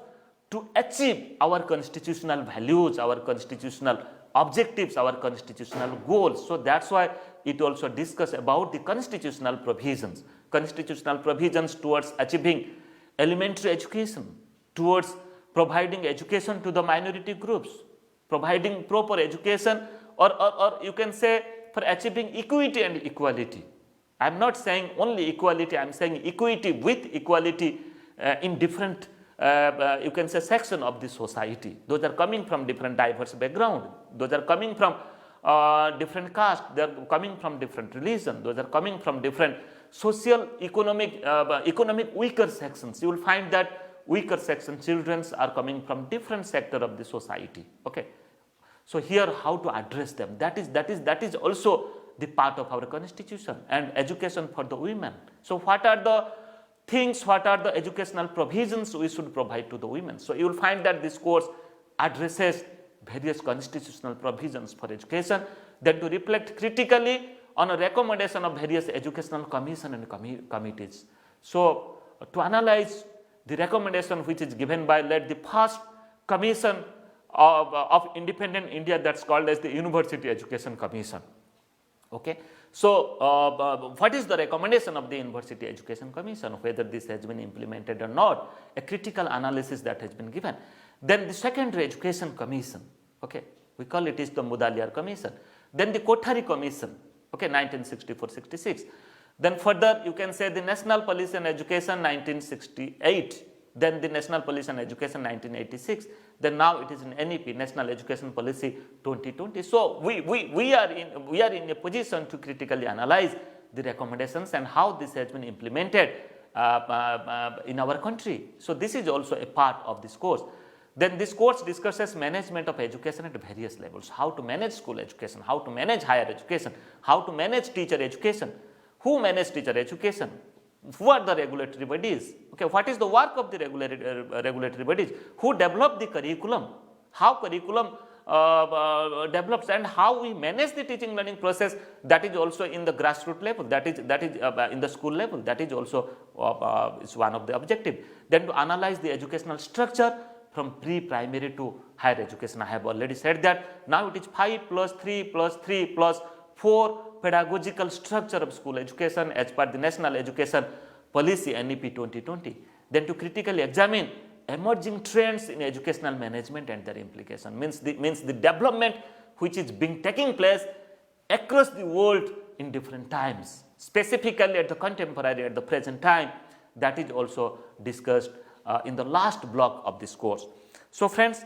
to achieve our constitutional values, our constitutional objectives, our constitutional goals. So that's why it also discusses about the constitutional provisions towards achieving elementary education, towards providing education to the minority groups, providing proper education, or you can say for achieving equity and equality. I am not saying only equality, I am saying equity with equality in different you can say section of the society. Those are coming from different diverse background, those are coming from different caste, they are coming from different religion, those are coming from different social economic weaker sections. You will find that weaker section children are coming from different sector of the society. Okay, so here how to address them, that is also the part of our constitution. And education for the women, so what are the things, what are the educational provisions we should provide to the women? So you will find that this course addresses various constitutional provisions for education, then to reflect critically on a recommendation of various educational commission and committees. So to analyze the recommendation which is given by the first commission of independent India, that's called as the University Education Commission. Okay. So what is the recommendation of the University Education Commission, whether this has been implemented or not, a critical analysis that has been given. Then the Secondary Education Commission, okay, we call it is the Mudaliar Commission. Then the Kothari Commission, okay, 1964-66. Then further you can say the National Policy and Education 1968, then the National Policy and Education 1986, then now it is in NEP, National Education Policy 2020. So we are in a position to critically analyze the recommendations and how this has been implemented in our country. So this is also a part of this course. Then this course discusses management of education at various levels, how to manage school education, how to manage higher education, how to manage teacher education, who manage teacher education, who are the regulatory bodies, okay, what is the work of the regulatory bodies, who develop the curriculum, how curriculum develops, and how we manage the teaching learning process, that is also in the grassroots level, that is in the school level, that is also is one of the objective. Then to analyze the educational structure from pre-primary to higher education. I have already said that now it is 5 plus 3 plus 3 plus 4 pedagogical structure of school education as per the National Education Policy NEP 2020. Then to critically examine emerging trends in educational management and their implication, means the development which is taking place across the world in different times, specifically at the contemporary, at the present time, that is also discussed in the last block of this course. So friends,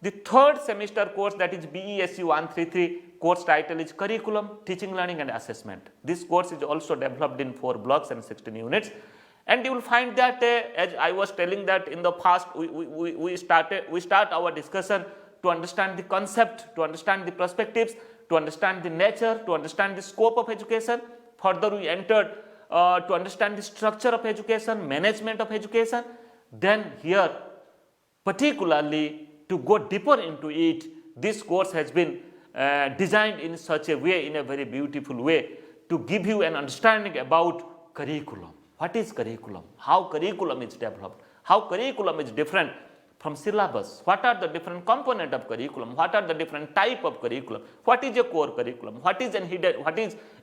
the third semester course, that is BESU 133, course title is Curriculum, Teaching, Learning and Assessment. This course is also developed in 4 blocks and 16 units. And you will find that as I was telling that in the past we start our discussion to understand the concept, to understand the perspectives, to understand the nature, to understand the scope of education. Further we entered to understand the structure of education, management of education. Then here particularly to go deeper into it, this course has been designed in such a way, in a very beautiful way, to give you an understanding about curriculum. What is curriculum? How curriculum is developed? How curriculum is different from syllabus? What are the different components of curriculum? What are the different type of curriculum? What is a core curriculum? What is a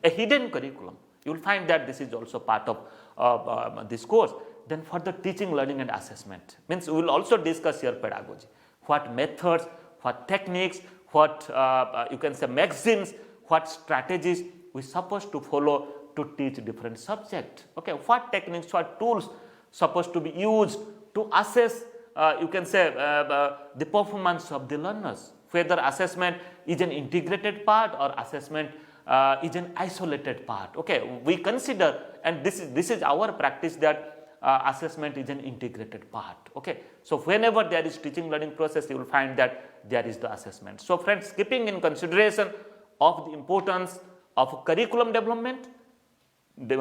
hidden curriculum? You will find that this is also part of this course. Then for the teaching, learning and assessment, means we will also discuss here pedagogy. What methods, what techniques, what you can say maxims, what strategies we supposed to follow to teach different subjects. Okay, what techniques, what tools supposed to be used to assess you can say the performance of the learners, whether assessment is an integrated part or assessment is an isolated part. Okay, we consider, and this is our practice, that assessment is an integrated part. Okay, so whenever there is teaching learning process, you will find that there is the assessment. So friends, keeping in consideration of the importance of curriculum development, the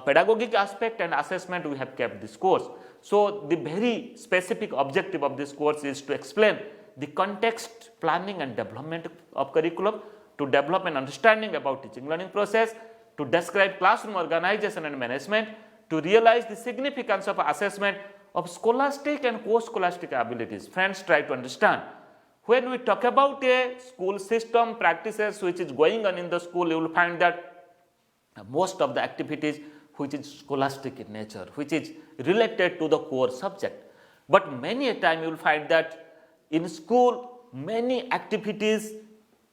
pedagogic aspect and assessment, we have kept this course. So the very specific objective of this course is to explain the context, planning and development of curriculum, to develop an understanding about teaching learning process, to describe classroom organization and management, to realize the significance of assessment of scholastic and co-scholastic abilities. Friends, try to understand. When we talk about a school system practices which is going on in the school, you will find that most of the activities which is scholastic in nature, which is related to the core subject. But many a time you will find that in school many activities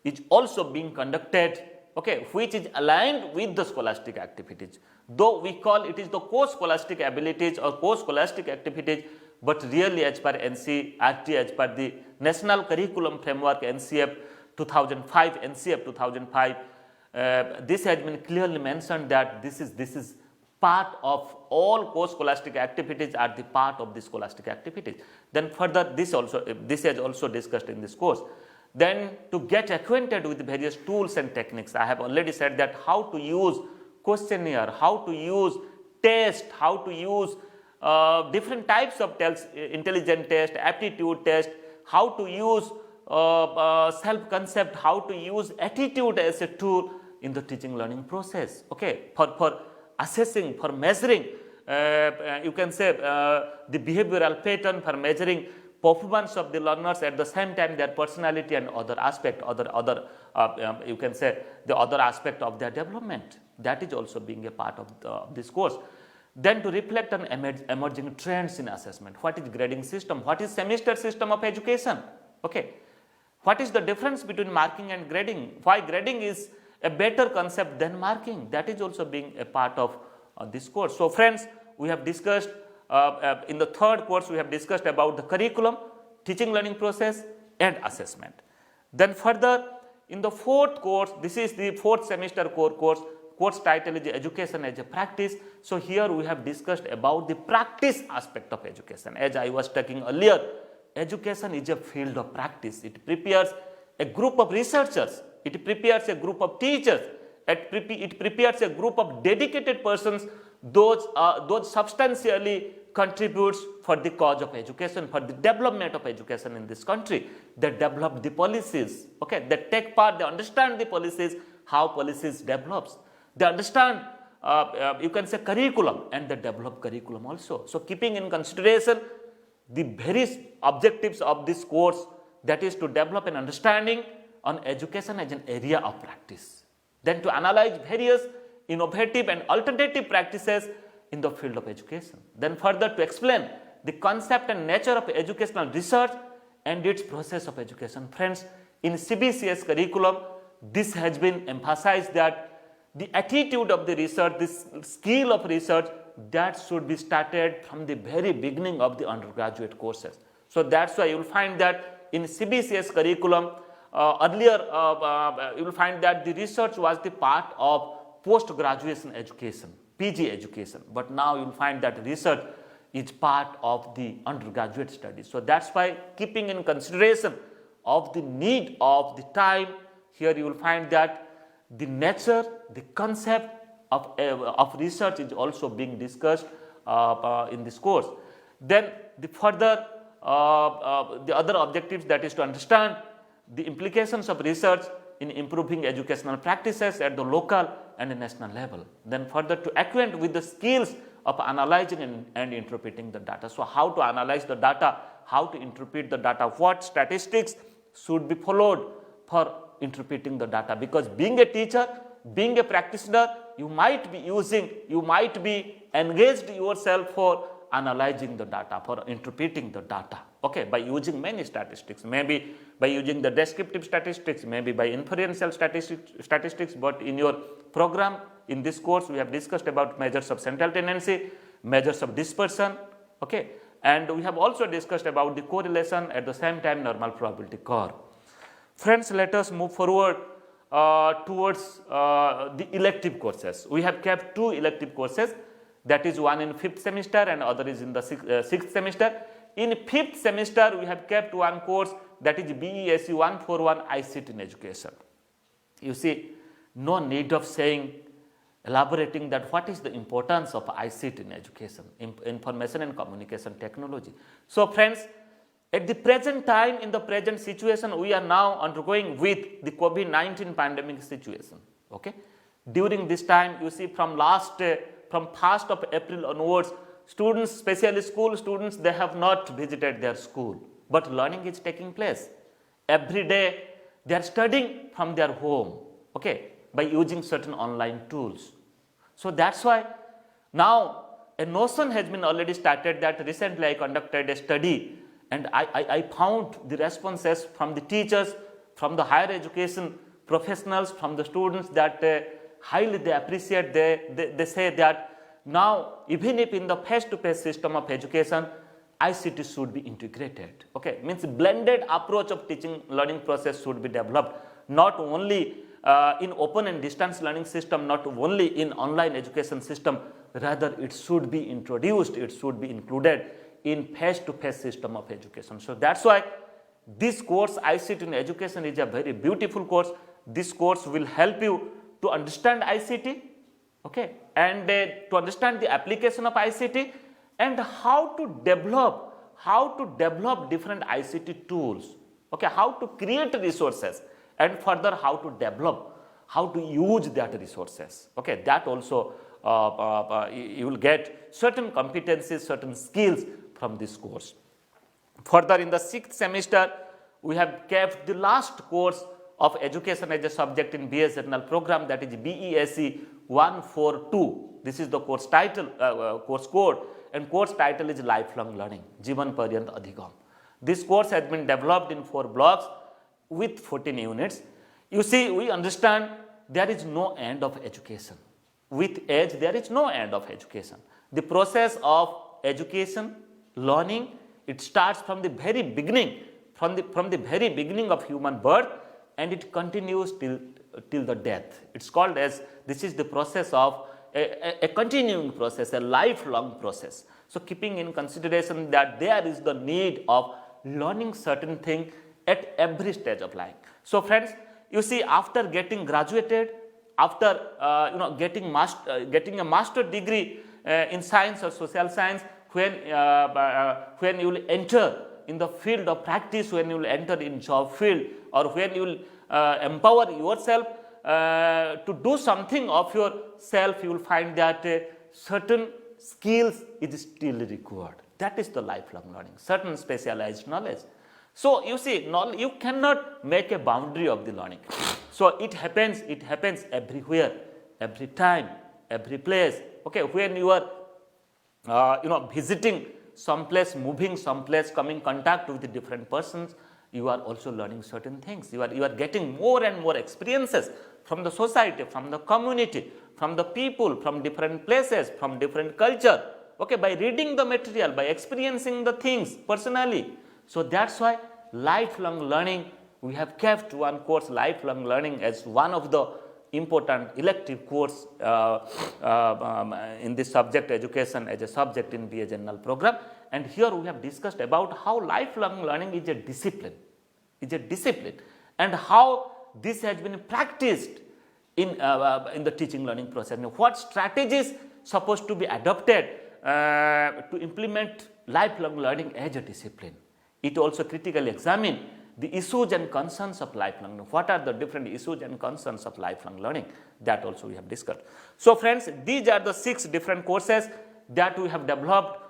is also being conducted, okay, which is aligned with the scholastic activities. Though we call it is the co-scholastic abilities or co-scholastic activities, but really as per NCERT, as per the National Curriculum Framework NCF 2005, this has been clearly mentioned that this is part of all co-scholastic activities are the part of the scholastic activities. Then further this is also discussed in this course. Then to get acquainted with various tools and techniques, I have already said that how to use questionnaire, how to use test, how to use different types of tests, intelligent test, aptitude test, how to use self-concept, how to use attitude as a tool in the teaching learning process, okay, for assessing, for measuring, you can say the behavioral pattern, for measuring performance of the learners, at the same time their personality and other aspect, you can say the other aspect of their development. That is also being a part of this course. Then to reflect on emerging trends in assessment. What is grading system? What is semester system of education? Okay. What is the difference between marking and grading? Why grading is a better concept than marking? That is also being a part of this course. So friends, we have discussed in the third course, we have discussed about the curriculum, teaching learning process and assessment. Then further in the fourth course, this is the fourth semester core course. Course title is Education as a Practice. So here we have discussed about the practice aspect of education. As I was talking earlier, education is a field of practice. It prepares a group of researchers, it prepares a group of teachers, it prepares a group of dedicated persons, those substantially contributes for the cause of education, for the development of education in this country. They develop the policies, okay, they take part, they understand the policies, how policies develops. They understand, you can say curriculum, and they develop curriculum also. So keeping in consideration the various objectives of this course, that is to develop an understanding on education as an area of practice. Then to analyze various innovative and alternative practices in the field of education. Then further to explain the concept and nature of educational research and its process of education. Friends, in CBCS curriculum, this has been emphasized that the attitude of the research, this skill of research, that should be started from the very beginning of the undergraduate courses. So that's why you will find that in CBCS curriculum, earlier you will find that the research was the part of post-graduation education, PG education. But now you will find that research is part of the undergraduate studies. So that's why keeping in consideration of the need of the time, here you will find that the nature, the concept of research is also being discussed in this course. Then the further the other objectives, that is to understand the implications of research in improving educational practices at the local and national level. Then further to acquaint with the skills of analyzing and interpreting the data. So how to analyze the data, how to interpret the data, what statistics should be followed for interpreting the data, because being a teacher, being a practitioner, you might be engaged yourself for analyzing the data, for interpreting the data, okay, by using many statistics, maybe by using the descriptive statistics, maybe by inferential statistics. But in your program, in this course, we have discussed about measures of central tendency, measures of dispersion, okay, and we have also discussed about the correlation, at the same time normal probability curve. Friends, let us move forward towards the elective courses. We have kept two elective courses, that is one in 5th semester and other is in the 6th semester. In 5th semester, we have kept one course, that is BESE 141 ICT in education. You see, no need of elaborating that what is the importance of ICT in education, information and communication technology. So friends, At the present time, in the present situation, we are now undergoing with the COVID-19 pandemic situation. Okay, during this time, you see, from 1st of April onwards, students, especially school students, they have not visited their school, but learning is taking place. Every day, they are studying from their home, okay, by using certain online tools. So that's why now a notion has been already started that recently I conducted a study, and I found the responses from the teachers, from the higher education professionals, from the students, that highly they appreciate, they say that now even if in the face-to-face system of education, ICT should be integrated. Okay, means blended approach of teaching learning process should be developed, not only in open and distance learning system, not only in online education system, rather it should be introduced, it should be included in face-to-face system of education. So that's why this course ICT in education is a very beautiful course. This course will help you to understand ICT, okay, and to understand the application of ICT, and how to develop different ICT tools, okay, how to create resources, and further how to develop, how to use that resources. Okay, that also you will get certain competencies, certain skills from this course. Further, in the 6th semester, we have kept the last course of education as a subject in BA General program, that is BESE 142. This is the course title, course code, and course title is Lifelong Learning, Jeevan Paryant Adhigam. This course has been developed in 4 blocks with 14 units. You see, we understand there is no end of education. With age, there is no end of education. The process of education, learning, it starts from the very beginning, from the very beginning of human birth, and it continues till the death. It's called as, this is the process of a continuing process, a lifelong process. So keeping in consideration that there is the need of learning certain thing at every stage of life. So friends, you see, after getting graduated, after getting a master degree in science or social science, when you will enter in the field of practice, when you will enter in job field, or when you will empower yourself to do something of yourself, you will find that certain skills is still required. That is the lifelong learning, certain specialized knowledge. So you see, you cannot make a boundary of the learning. So it happens everywhere, every time, every place. Okay, when you are visiting some place, moving some place, coming in contact with the different persons, you are also learning certain things. You are getting more and more experiences from the society, from the community, from the people, from different places, from different culture. Okay, by reading the material, by experiencing the things personally. So that's why lifelong learning, we have kept one course, lifelong learning, as one of the important elective course in this subject education as a subject in BA General program. And here we have discussed about how lifelong learning is a discipline, and how this has been practiced in the teaching learning process. Now, what strategies supposed to be adopted to implement lifelong learning as a discipline? It also critically examine the issues and concerns of lifelong learning. What are the different issues and concerns of lifelong learning? That also we have discussed. So friends, these are the 6 different courses that we have developed.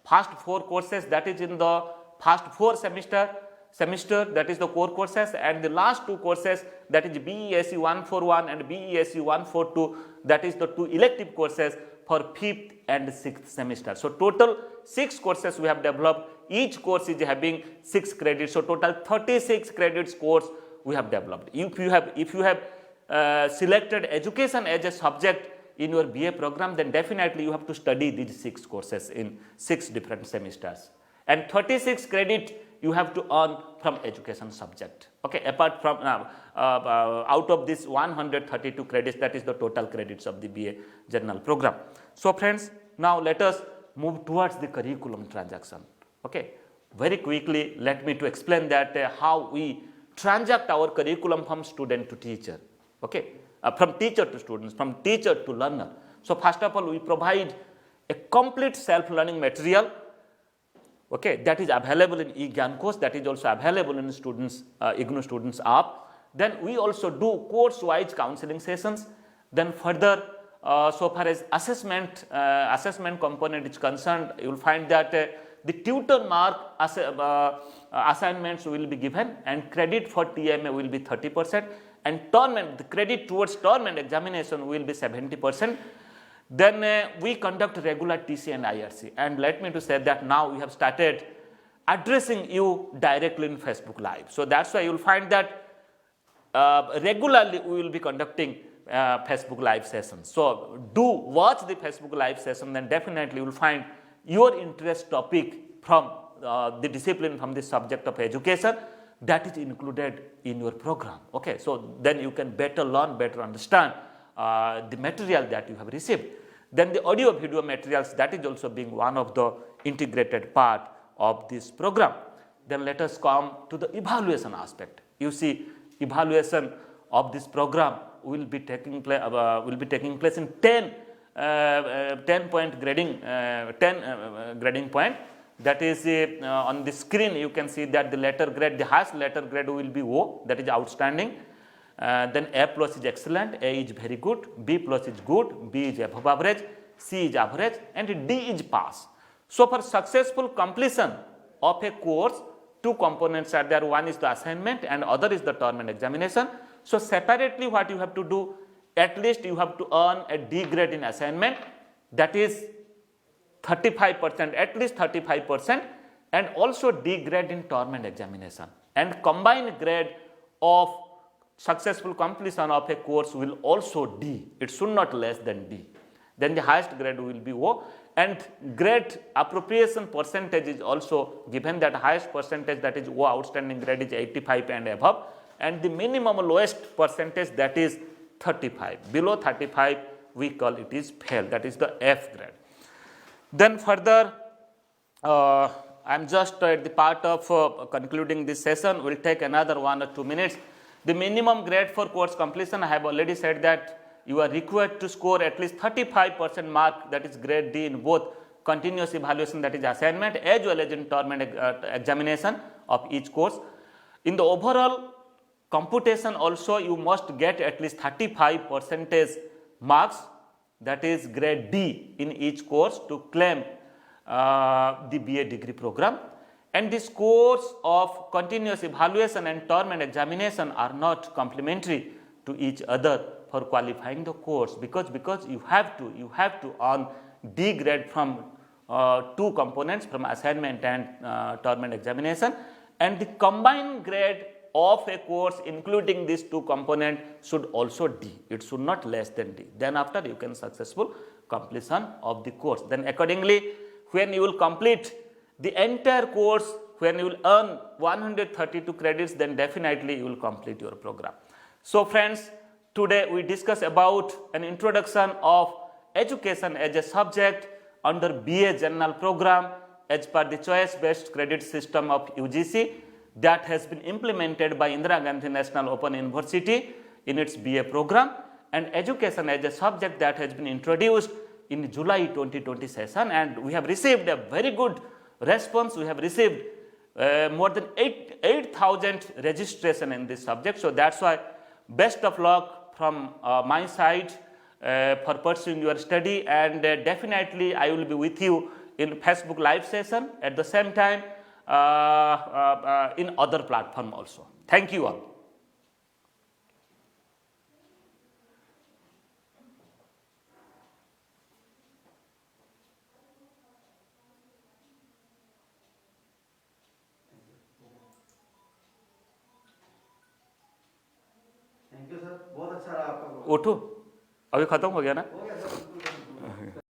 First 4 courses, that is in the first 4 semester, that is the core courses, and the last 2 courses, that is BESE 141 and BESE 142, that is the 2 elective courses for 5th and 6th semester. So total 6 courses we have developed. Each course is having 6 credits. So total 36 credits course we have developed. If you have selected education as a subject in your BA program, then definitely you have to study these 6 courses in 6 different semesters. And 36 credit you have to earn from education subject. Okay, apart from out of this 132 credits, that is the total credits of the BA General program. So friends, now let us move towards the curriculum transaction. Okay, very quickly let me to explain that how we transact our curriculum from student to teacher. Okay, from teacher to students, from teacher to learner. So first of all, we provide a complete self-learning material. Okay, that is available in IGNOU course, that is also available in students IGNOU students app. Then we also do course wise counseling sessions. Then further, so far as assessment component is concerned, you will find that the tutor mark assignments will be given, and credit for TMA will be 30%, and the credit towards tournament examination will be 70%. Then we conduct regular TC and IRC, and let me to say that now we have started addressing you directly in Facebook Live. So that's why you will find that regularly we will be conducting Facebook Live sessions. So do watch the Facebook Live session, then definitely you will find your interest topic from the discipline, from the subject of education that is included in your program. Okay, so then you can better learn, better understand the material that you have received. Then the audio video materials, that is also being one of the integrated part of this program. Then let us come to the evaluation aspect. You see, evaluation of this program will be taking place in 10 point grading, 10 grading point. That is on the screen you can see that the letter grade, the highest letter grade will be O, that is outstanding. Then A plus is excellent, A is very good, B plus is good, B is above average, C is average, and D is pass. So for successful completion of a course, two components are there. One is the assignment and other is the tournament examination. So separately what you have to do, at least you have to earn a D grade in assignment, that is 35%, at least 35%, and also D grade in tournament examination. And combined grade of successful completion of a course will also D. It should not less than D. Then the highest grade will be O, and grade appropriation percentage is also given, that highest percentage, that is O outstanding grade, is 85 and above, and the minimum lowest percentage, that is 35. Below 35 we call it is fail, that is the F grade. Then further, I am just at the part of concluding this session. We will take another 1 or 2 minutes. The minimum grade for course completion, I have already said that you are required to score at least 35% mark, that is grade D, in both continuous evaluation, that is assignment, as well as in tournament examination of each course. In the overall computation also, you must get at least 35% marks, that is grade D, in each course to claim the BA degree program. And the scores of continuous evaluation and tournament examination are not complementary to each other for qualifying the course, because you have to earn D grade from two components, from assignment and tournament examination, and the combined grade of a course including these two components should also D. It should not less than D. Then after you can successful completion of the course. Then accordingly, when you will complete the entire course, when you will earn 132 credits, then definitely you will complete your program. So friends, today we discuss about an introduction of education as a subject under BA General Program as per the choice based credit system of UGC that has been implemented by Indira Gandhi National Open University in its BA program, and education as a subject that has been introduced in July 2020 session, and we have received a very good response. We have received more than 8,000 registration in this subject. So that's why best of luck from my side for pursuing your study, and definitely I will be with you in Facebook Live session, at the same time in other platform also. Thank you all. Thank you sir, बहुत अच्छा रहा आपका। उठो, अभी खत्म हो गया ना।